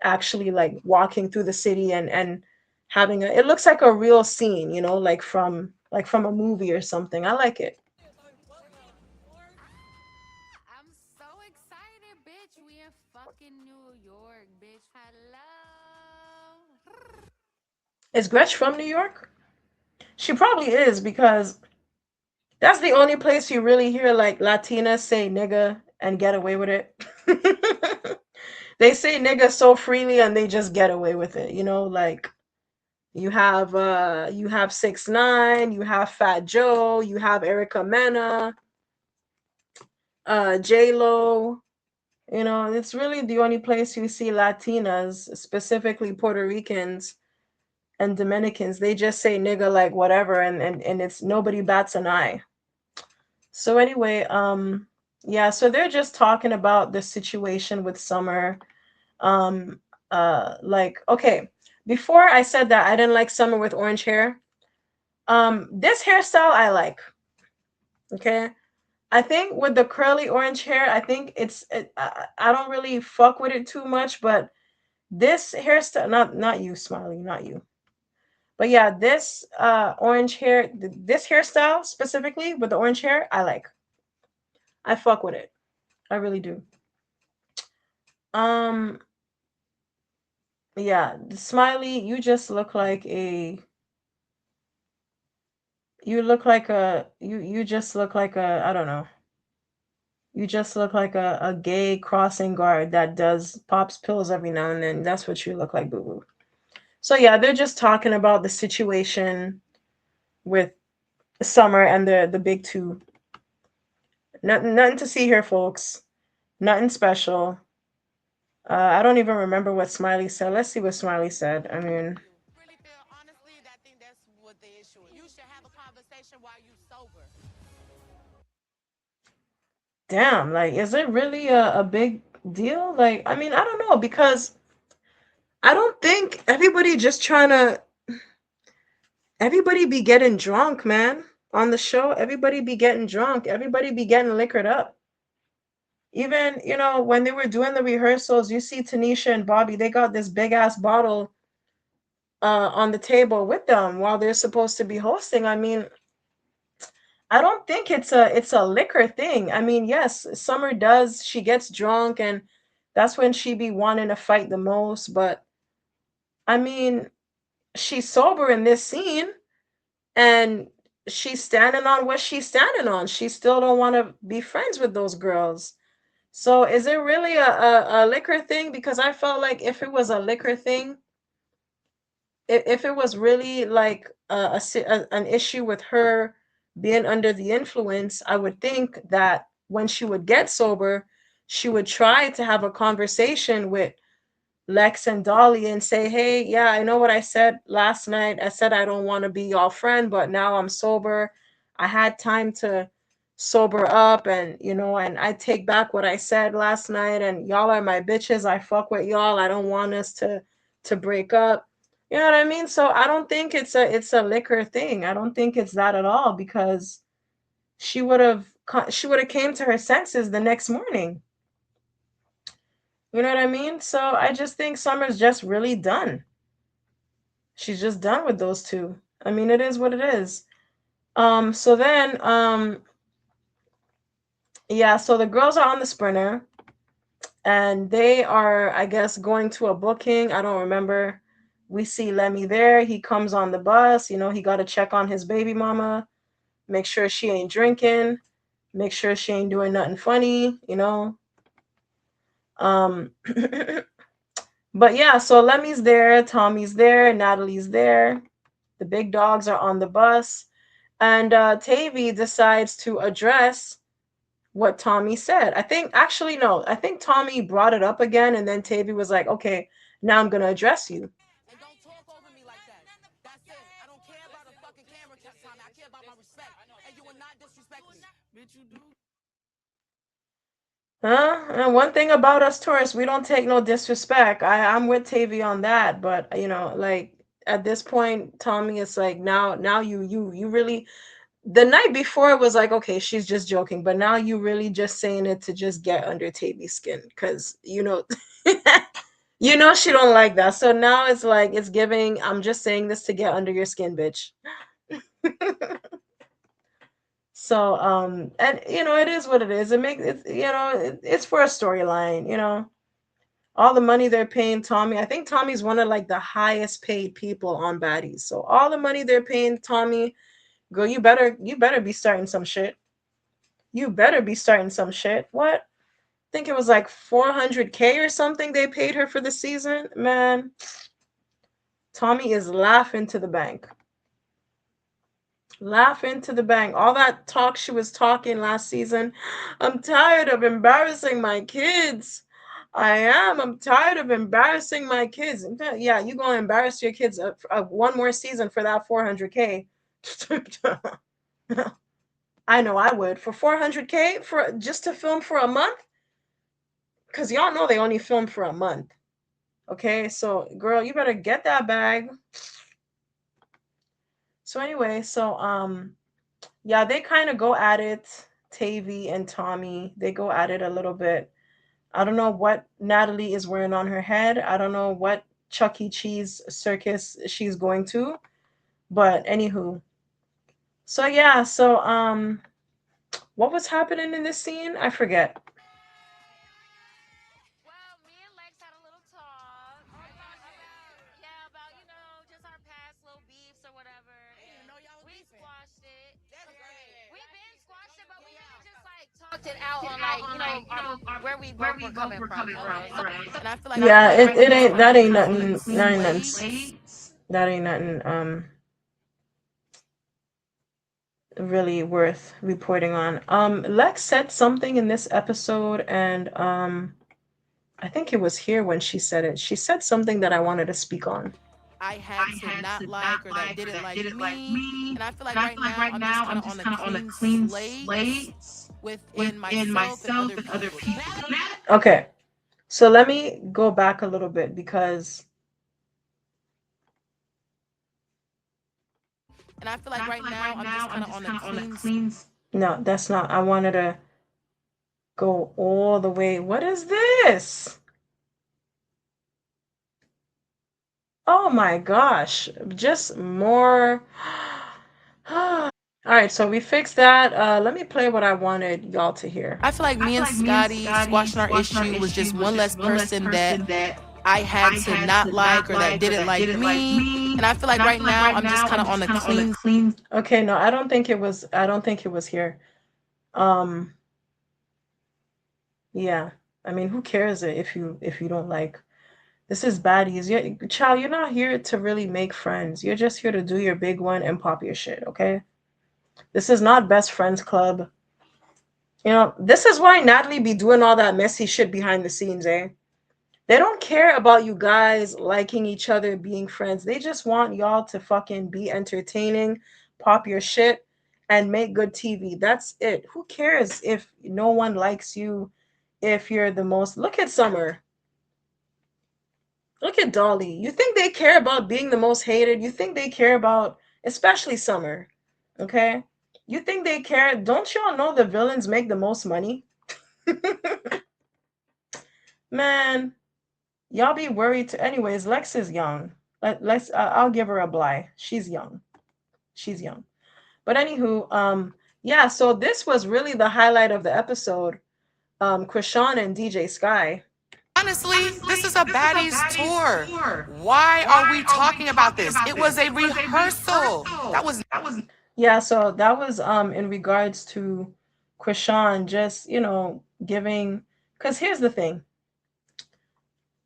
actually like walking through the city and having a, it looks like a real scene, like from a movie or something. I like it.
I'm so excited, bitch. We in fucking New York, bitch. Hello.
Is Gretch from New York? She probably is because that's the only place you really hear like Latinas say nigga and get away with it. They say nigga so freely and they just get away with it, like you have 6ix9ine, you have Fat Joe, you have Erica Mena, J Lo. It's really the only place you see Latinas, specifically Puerto Ricans and Dominicans. They just say nigga like whatever, and it's nobody bats an eye. So anyway, yeah, so they're just talking about the situation with Summer. Um, like, okay, before I said that I didn't like Summer with orange hair. This hairstyle I like. Okay, I think with the curly orange hair, I think I don't really fuck with it too much, but this hairstyle, not you, Smiley, not you. But yeah, this orange hair, this hairstyle specifically with the orange hair, I like. I fuck with it. I really do. Um, yeah, Smiley, you just look like a, you just look like a, I don't know. You just look like a gay crossing guard that does pops pills every now and then. That's what you look like, boo boo. So yeah, they're just talking about the situation with Summer and the big two. Nothing to see here, folks. Nothing special. I don't even remember what Smiley said. Let's see what Smiley said. I mean,
Really feel honestly that I think that's what the issue is. You should have a conversation while you sober.
damn, like, is it really a big deal? Like, I mean, I don't know because I don't think everybody be getting drunk, man. On the show, everybody be getting drunk. Everybody be getting liquored up. Even, when they were doing the rehearsals, you see Tanisha and Bobby, they got this big ass bottle on the table with them while they're supposed to be hosting. I mean, I don't think it's a liquor thing. I mean, yes, Summer does, she gets drunk and that's when she be wanting to fight the most, but I mean, she's sober in this scene and she's standing on what she's standing on. She still don't want to be friends with those girls. So is it really a liquor thing? Because I felt like if it was a liquor thing, if it was really like an issue with her being under the influence, I would think that when she would get sober, she would try to have a conversation with Lex and Dolly and say, "Hey, yeah, I know what I said last night. I said I don't want to be y'all friend, but now I'm sober. I had time to sober up, and and I take back what I said last night, and y'all are my bitches. I fuck with y'all. I don't want us to break up." You know what I mean? So I don't think it's a liquor thing. I don't think it's that at all, because she would have came to her senses the next morning. You know what I mean? So I just think Summer's just really done. She's just done with those two. I mean, it is what it is. So then, yeah, so the girls are on the sprinter and they are, I guess, going to a booking. I don't remember. We see Lemmy there. He comes on the bus. He got to check on his baby mama, make sure she ain't drinking, make sure she ain't doing nothing funny. Um, but yeah, so Lemmy's there, Tommy's there, Natalie's there. The big dogs are on the bus. And Tavy decides to address what Tommy said. I think, actually, no, I think Tommy brought it up again, and then Tavy was like, okay, now I'm going to address you.
And don't talk over me like that. That's it. I don't care about a fucking camera, Tommy. I care about my respect. And you will not disrespect me. Bitch, you do.
Huh? And one thing about us tourists, we don't take no disrespect. I'm with Tavy on that, but like at this point, Tommy is like, now you really, the night before it was like, okay, she's just joking, but now you really just saying it to just get under Tavy's skin, because she don't like that. So now it's like, it's giving, I'm just saying this to get under your skin, bitch. So and it is what it is. It makes it, it's for a storyline. All the money they're paying Tommy. I think Tommy's one of like the highest paid people on Baddies. So all the money they're paying Tommy, girl, you better be starting some shit. You better be starting some shit. What? I think it was like 400K or something they paid her for the season. Man, Tommy is laughing to the bank. Laughing to the bank. All that talk she was talking last season. I'm tired of embarrassing my kids. I am. I'm tired of embarrassing my kids. Yeah, you gonna embarrass your kids one more season for that 400K. I know I would. For 400K for just to film for a month? Because y'all know they only film for a month. Okay, so girl, you better get that bag. So anyway, so yeah, they kind of go at it. Tavy and Tommy, they go at it a little bit. I don't know what Natalie is wearing on her head. I don't know what Chuck E. Cheese circus she's going to. But anywho. So yeah, so what was happening in this scene? I forget.
Well, me and Lex had a little talk about, yeah, about, just our past little beefs or whatever.
I didn't even know y'all was
We
beefing.
squashed it.
That's great.
We've been squashed it, but we never just like talked it out on like, where we both were coming from. And I feel like
Yeah,
right now
it
we're
ain't
just
that ain't
kind of on a
nothing that
clean
ain't nothing
slate.
that ain't nothing really worth reporting on. Lex said something in this episode, and I think it was here when she said it. She said something that I wanted to speak on.
I had to not like or that didn't like me. And I feel like right now I'm just kind of on a clean slate within myself and other people.
Okay, so let me go back a little bit because.
And I feel like right now I'm just kind of on a clean.
No, that's not. I wanted to go all the way. What is this? Oh my gosh. Just more. All right, so we fixed that. Let me play what I wanted y'all to hear.
I feel like me and Scotty squashing our issue was just one less person that I had to not like or that didn't like me.
And I feel like right now I'm just kind of on a clean.
Okay, no, I don't think it was here. Um, yeah. I mean, who cares if you don't like. This is baddies. Child, you're not here to really make friends. You're just here to do your big one and pop your shit, okay? This is not best friends club. You know, this is why Natalie be doing all that messy shit behind the scenes, eh? They don't care about you guys liking each other, being friends. They just want y'all to fucking be entertaining, pop your shit, and make good TV. That's it. Who cares if no one likes you, if you're the most. Look at Summer. Look at Dolly. You think they care about being the most hated? You think they care about, especially Summer, okay? You think they care? Don't y'all know the villains make the most money? Man, y'all be worried. Anyways, Lex is young. I'll give her a bly. She's young. She's young. But anywho, yeah. So this was really the highlight of the episode. Krishan and DJ Sky.
Honestly, this is a baddies tour. Why are we talking about this? It was a rehearsal. That was
Yeah, so that was in regards to Krishan just, giving, because here's the thing.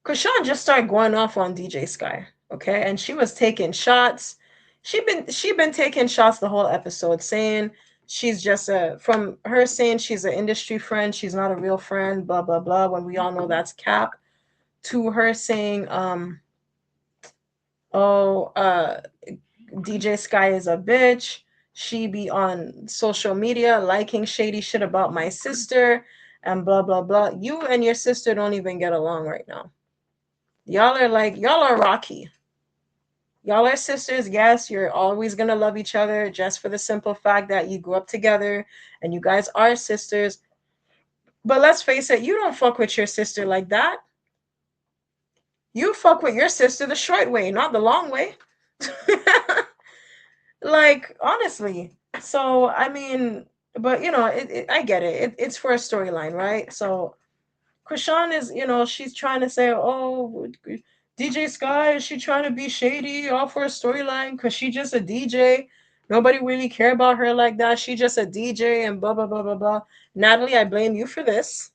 Krishan just started going off on DJ Sky, okay? And she was taking shots. She been taking shots the whole episode, saying she's just from her saying she's an industry friend, she's not a real friend, blah blah blah, when we all know that's cap, to her saying oh DJ Sky is a bitch. She be on social media liking shady shit about my sister and blah blah blah. You and your sister don't even get along right now. Y'all are rocky. Y'all are sisters. Yes, you're always gonna love each other just for the simple fact that you grew up together and you guys are sisters. But let's face it, you don't fuck with your sister like that. You fuck with your sister the short way, not the long way. Like, honestly. So I mean, but I get it. It's for a storyline, right? So Krishan is, she's trying to say, oh, DJ Sky, is she trying to be shady all for a storyline? Because she just a DJ. Nobody really care about her like that. She just a DJ and blah, blah, blah, blah, blah. Natalie, I blame you for this.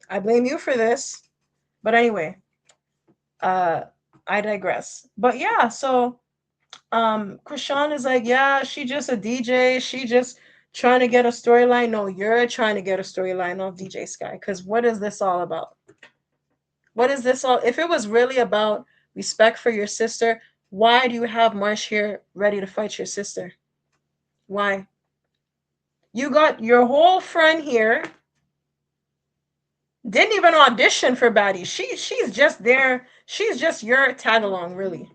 I blame you for this. But anyway, uh, I digress. But yeah, so Krishan is like, yeah, she just a DJ. She just trying to get a storyline. No, you're trying to get a storyline off DJ Sky. Because what is this all about? What is this all? If it was really about respect for your sister, why do you have Marsh here ready to fight your sister? Why? You got your whole friend here. Didn't even audition for Baddies. She's just there. She's just your tag along, really.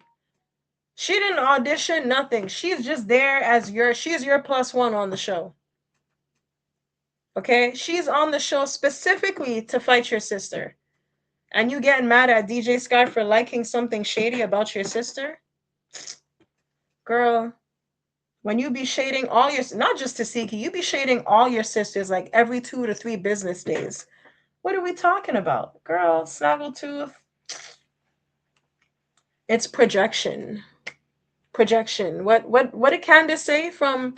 She didn't audition, nothing. She's just there as she's your plus one on the show. Okay? She's on the show specifically to fight your sister. And you getting mad at DJ Sky for liking something shady about your sister? Girl, when you be shading all your, not just Tasiki, you be shading all your sisters like every 2 to 3 business days. What are we talking about? Girl, Snaggletooth. It's projection. Projection. What did Candace say from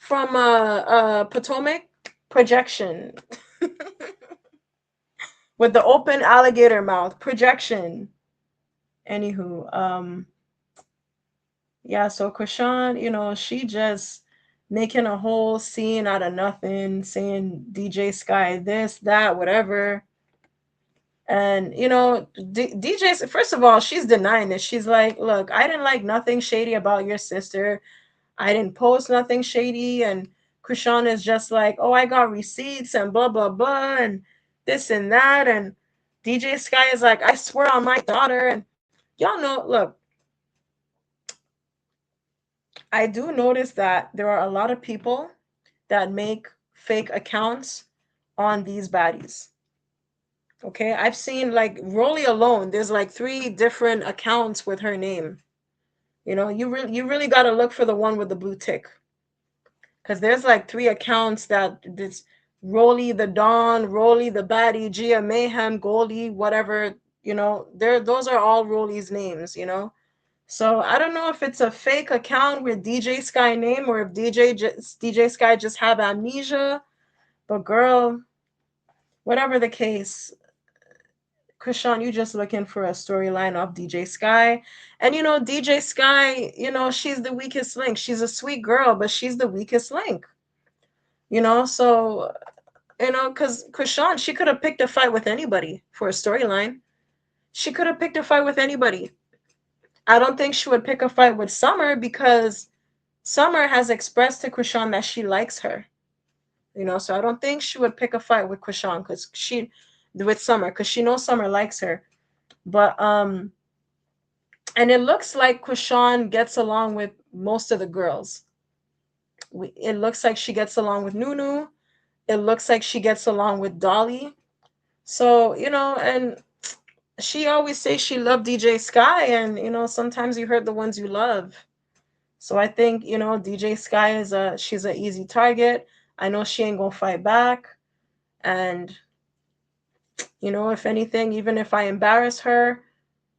Potomac? Projection. With the open alligator mouth. Projection. Anywho, yeah, so Krishan, she just making a whole scene out of nothing, saying DJ Sky this, that, whatever. And DJ's, first of all, she's denying it. She's like, look, I didn't like nothing shady about your sister. I didn't post nothing shady. And Krishan is just like, oh, I got receipts and blah blah blah and this and that. And DJ Sky is like, I swear on my daughter. And y'all know, look, I do notice that there are a lot of people that make fake accounts on these baddies. Okay, I've seen like Rolly alone. There's like 3 different accounts with her name. You really got to look for the one with the blue tick, because there's like 3 accounts that this Rolly the Dawn, Rolly the Baddie, Gia Mayhem, Goldie, whatever. Those are all Rolly's names. So I don't know if it's a fake account with DJ Sky name or if DJ Sky just have amnesia. But girl, whatever the case, Krishan, you just looking for a storyline of DJ Sky. And DJ Sky, she's the weakest link. She's a sweet girl, but she's the weakest link. So because Krishan, she could have picked a fight with anybody for a storyline. She could have picked a fight with anybody. I don't think she would pick a fight with Summer because Summer has expressed to Krishan that she likes her. So I don't think she would pick a fight with Krishan because she with Summer because she knows Summer likes her. But and it looks like Krishan gets along with most of the girls. It looks like she gets along with Nunu. It looks like she gets along with Dolly. So, and she always says she loved DJ Sky, and sometimes you hurt the ones you love. So I think DJ Sky she's an easy target. I know she ain't gonna fight back, and if anything, even if I embarrass her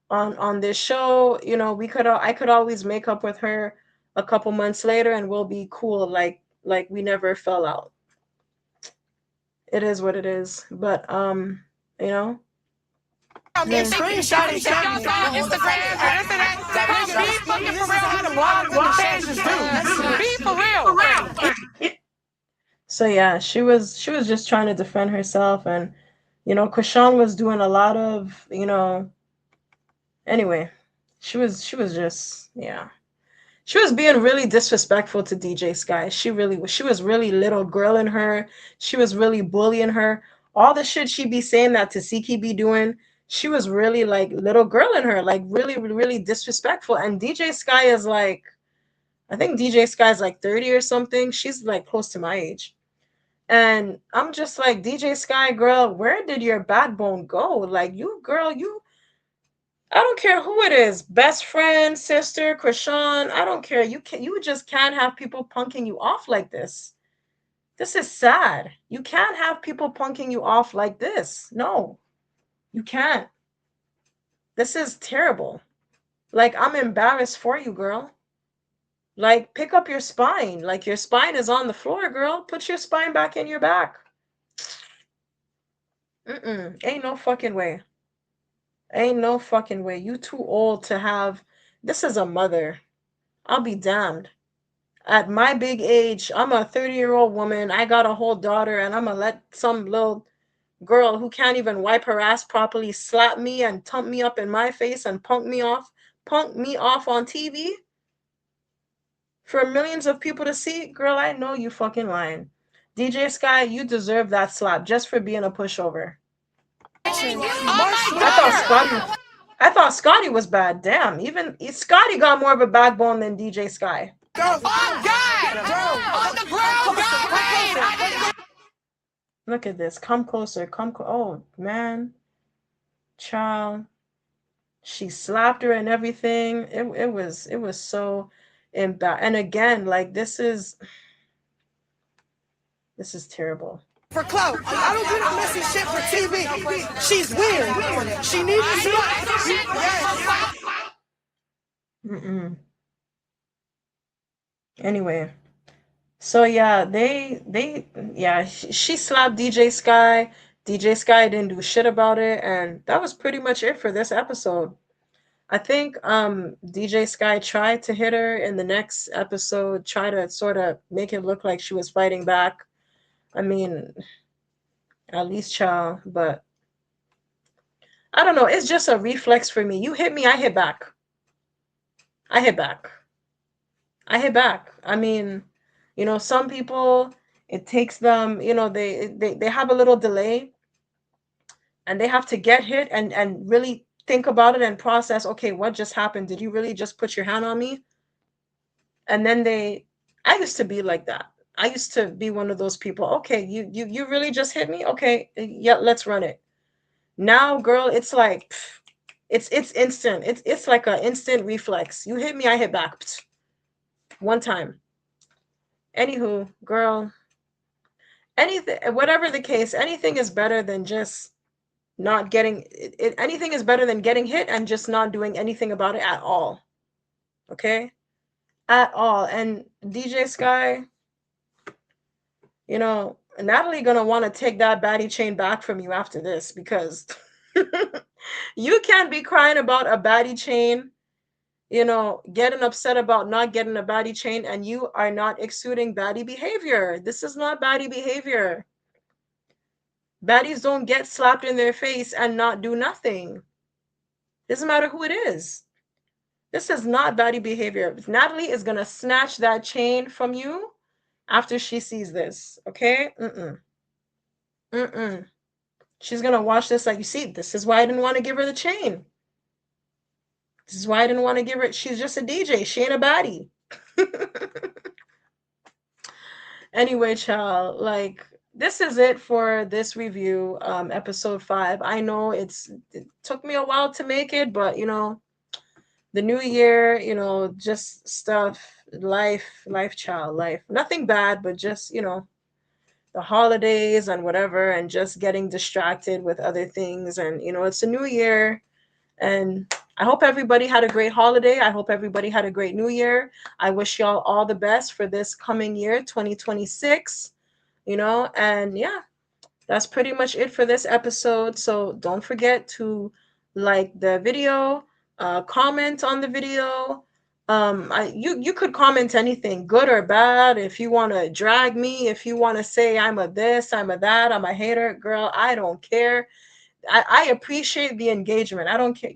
on this show, I could always make up with her a couple months later, and we'll be cool, like we never fell out. It is what it is, but you know,
Me and screenshot it. Check y'all saw Instagram and this and that. Be fucking for real how the blogs and the pages do. Be for real.
So yeah, she was just trying to defend herself, and Krishan was doing a lot of anyway, she was just, yeah. She was being really disrespectful to DJ Sky. She really was. She was really little girl in her. She was really bullying her. All the shit she be saying that Tasiki be doing, she was really like little girl in her, like really, really disrespectful. And DJ Sky is like, I think DJ Sky is like 30 or something. She's like close to my age. And I'm just like, DJ Sky, girl, where did your backbone go? Like, you, girl, I don't care who it is, best friend, sister, Krishan, I don't care. You just can't have people punking you off like this. This is sad. You can't have people punking you off like this. No, you can't. This is terrible. Like, I'm embarrassed for you, girl. Like, pick up your spine. Like, your spine is on the floor, girl. Put your spine back in your back. Ain't no fucking way. Ain't no fucking way. You too old to have. This is a mother. I'll be damned. At my big age, I'm a 30-year-old woman. I got a whole daughter, and I'm gonna let some little girl who can't even wipe her ass properly slap me and tump me up in my face and punk me off on TV for millions of people to see. Girl, I know you fucking lying. DJ Sky, you deserve that slap just for being a pushover. I thought Scotty was bad. Damn, even Scotty got more of a backbone than DJ Sky.
Oh God! On the ground, God!
Look at this. Come closer. Oh man, child. She slapped her and everything. It was so embarrassing. And again, like this is terrible.
For clout. I don't do that messy shit for TV. She's weird. She needs
Mm-mm. Anyway, so yeah, she slapped DJ Sky. DJ Sky didn't do shit about it, and that was pretty much it for this episode. I think DJ Sky tried to hit her in the next episode, try to sort of make it look like she was fighting back. I mean, at least child, but I don't know, it's just a reflex for me. You hit me, I hit back. I hit back. I hit back. I mean, some people, it takes them, they have a little delay, and they have to get hit and really think about it and process, okay, what just happened? Did you really just put your hand on me? And then I used to be like that. I used to be one of those people. Okay, you really just hit me? Okay, yeah, let's run it. Now, girl, it's like it's instant. It's like an instant reflex. You hit me, I hit back. One time. Anywho, girl, anything, whatever the case, anything is better than just not getting it. Anything is better than getting hit and just not doing anything about it at all. Okay? At all. And DJ Sky, Natalie gonna want to take that baddie chain back from you after this, because you can't be crying about a baddie chain, getting upset about not getting a baddie chain, and you are not exuding baddie behavior. This is not baddie behavior. Baddies don't get slapped in their face and not do nothing. Doesn't matter who it is. This is not baddie behavior. Natalie is gonna snatch that chain from you after she sees this. Okay? Mm-mm. Mm-mm. She's gonna watch this like, you see, this is why I didn't want to give her the chain. This is why I didn't want to give her. She's just a DJ. She ain't a baddie. Anyway, child, like, this is it for this review, episode 5. I know it took me a while to make it, but the new year, just stuff, life, child, life. Nothing bad, but just, the holidays and whatever, and just getting distracted with other things. And, it's a new year. And I hope everybody had a great holiday. I hope everybody had a great new year. I wish y'all all the best for this coming year, 2026. And yeah, that's pretty much it for this episode. So don't forget to like the video, comment on the video. You could comment anything, good or bad. If you want to drag me, if you want to say I'm a this, I'm a that, I'm a hater, girl, I don't care. I appreciate the engagement. I don't care.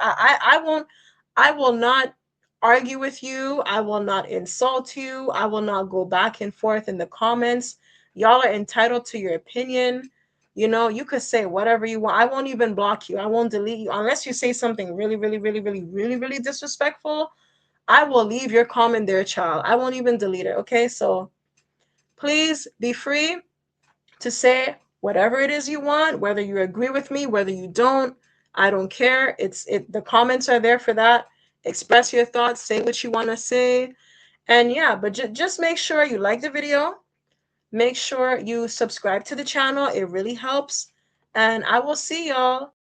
I won't, I will not argue with you. I will not insult you. I will not go back and forth in the comments. Y'all are entitled to your opinion. You could say whatever you want. I won't even block you. I won't delete you unless you say something really, really, really, really, really, really disrespectful. I will leave your comment there, child. I won't even delete it. Okay, so please be free to say whatever it is you want, whether you agree with me, whether you don't. I don't care. The comments are there for that. Express your thoughts, say what you want to say. And yeah, but just make sure you like the video. Make sure you subscribe to the channel. It really helps. And I will see y'all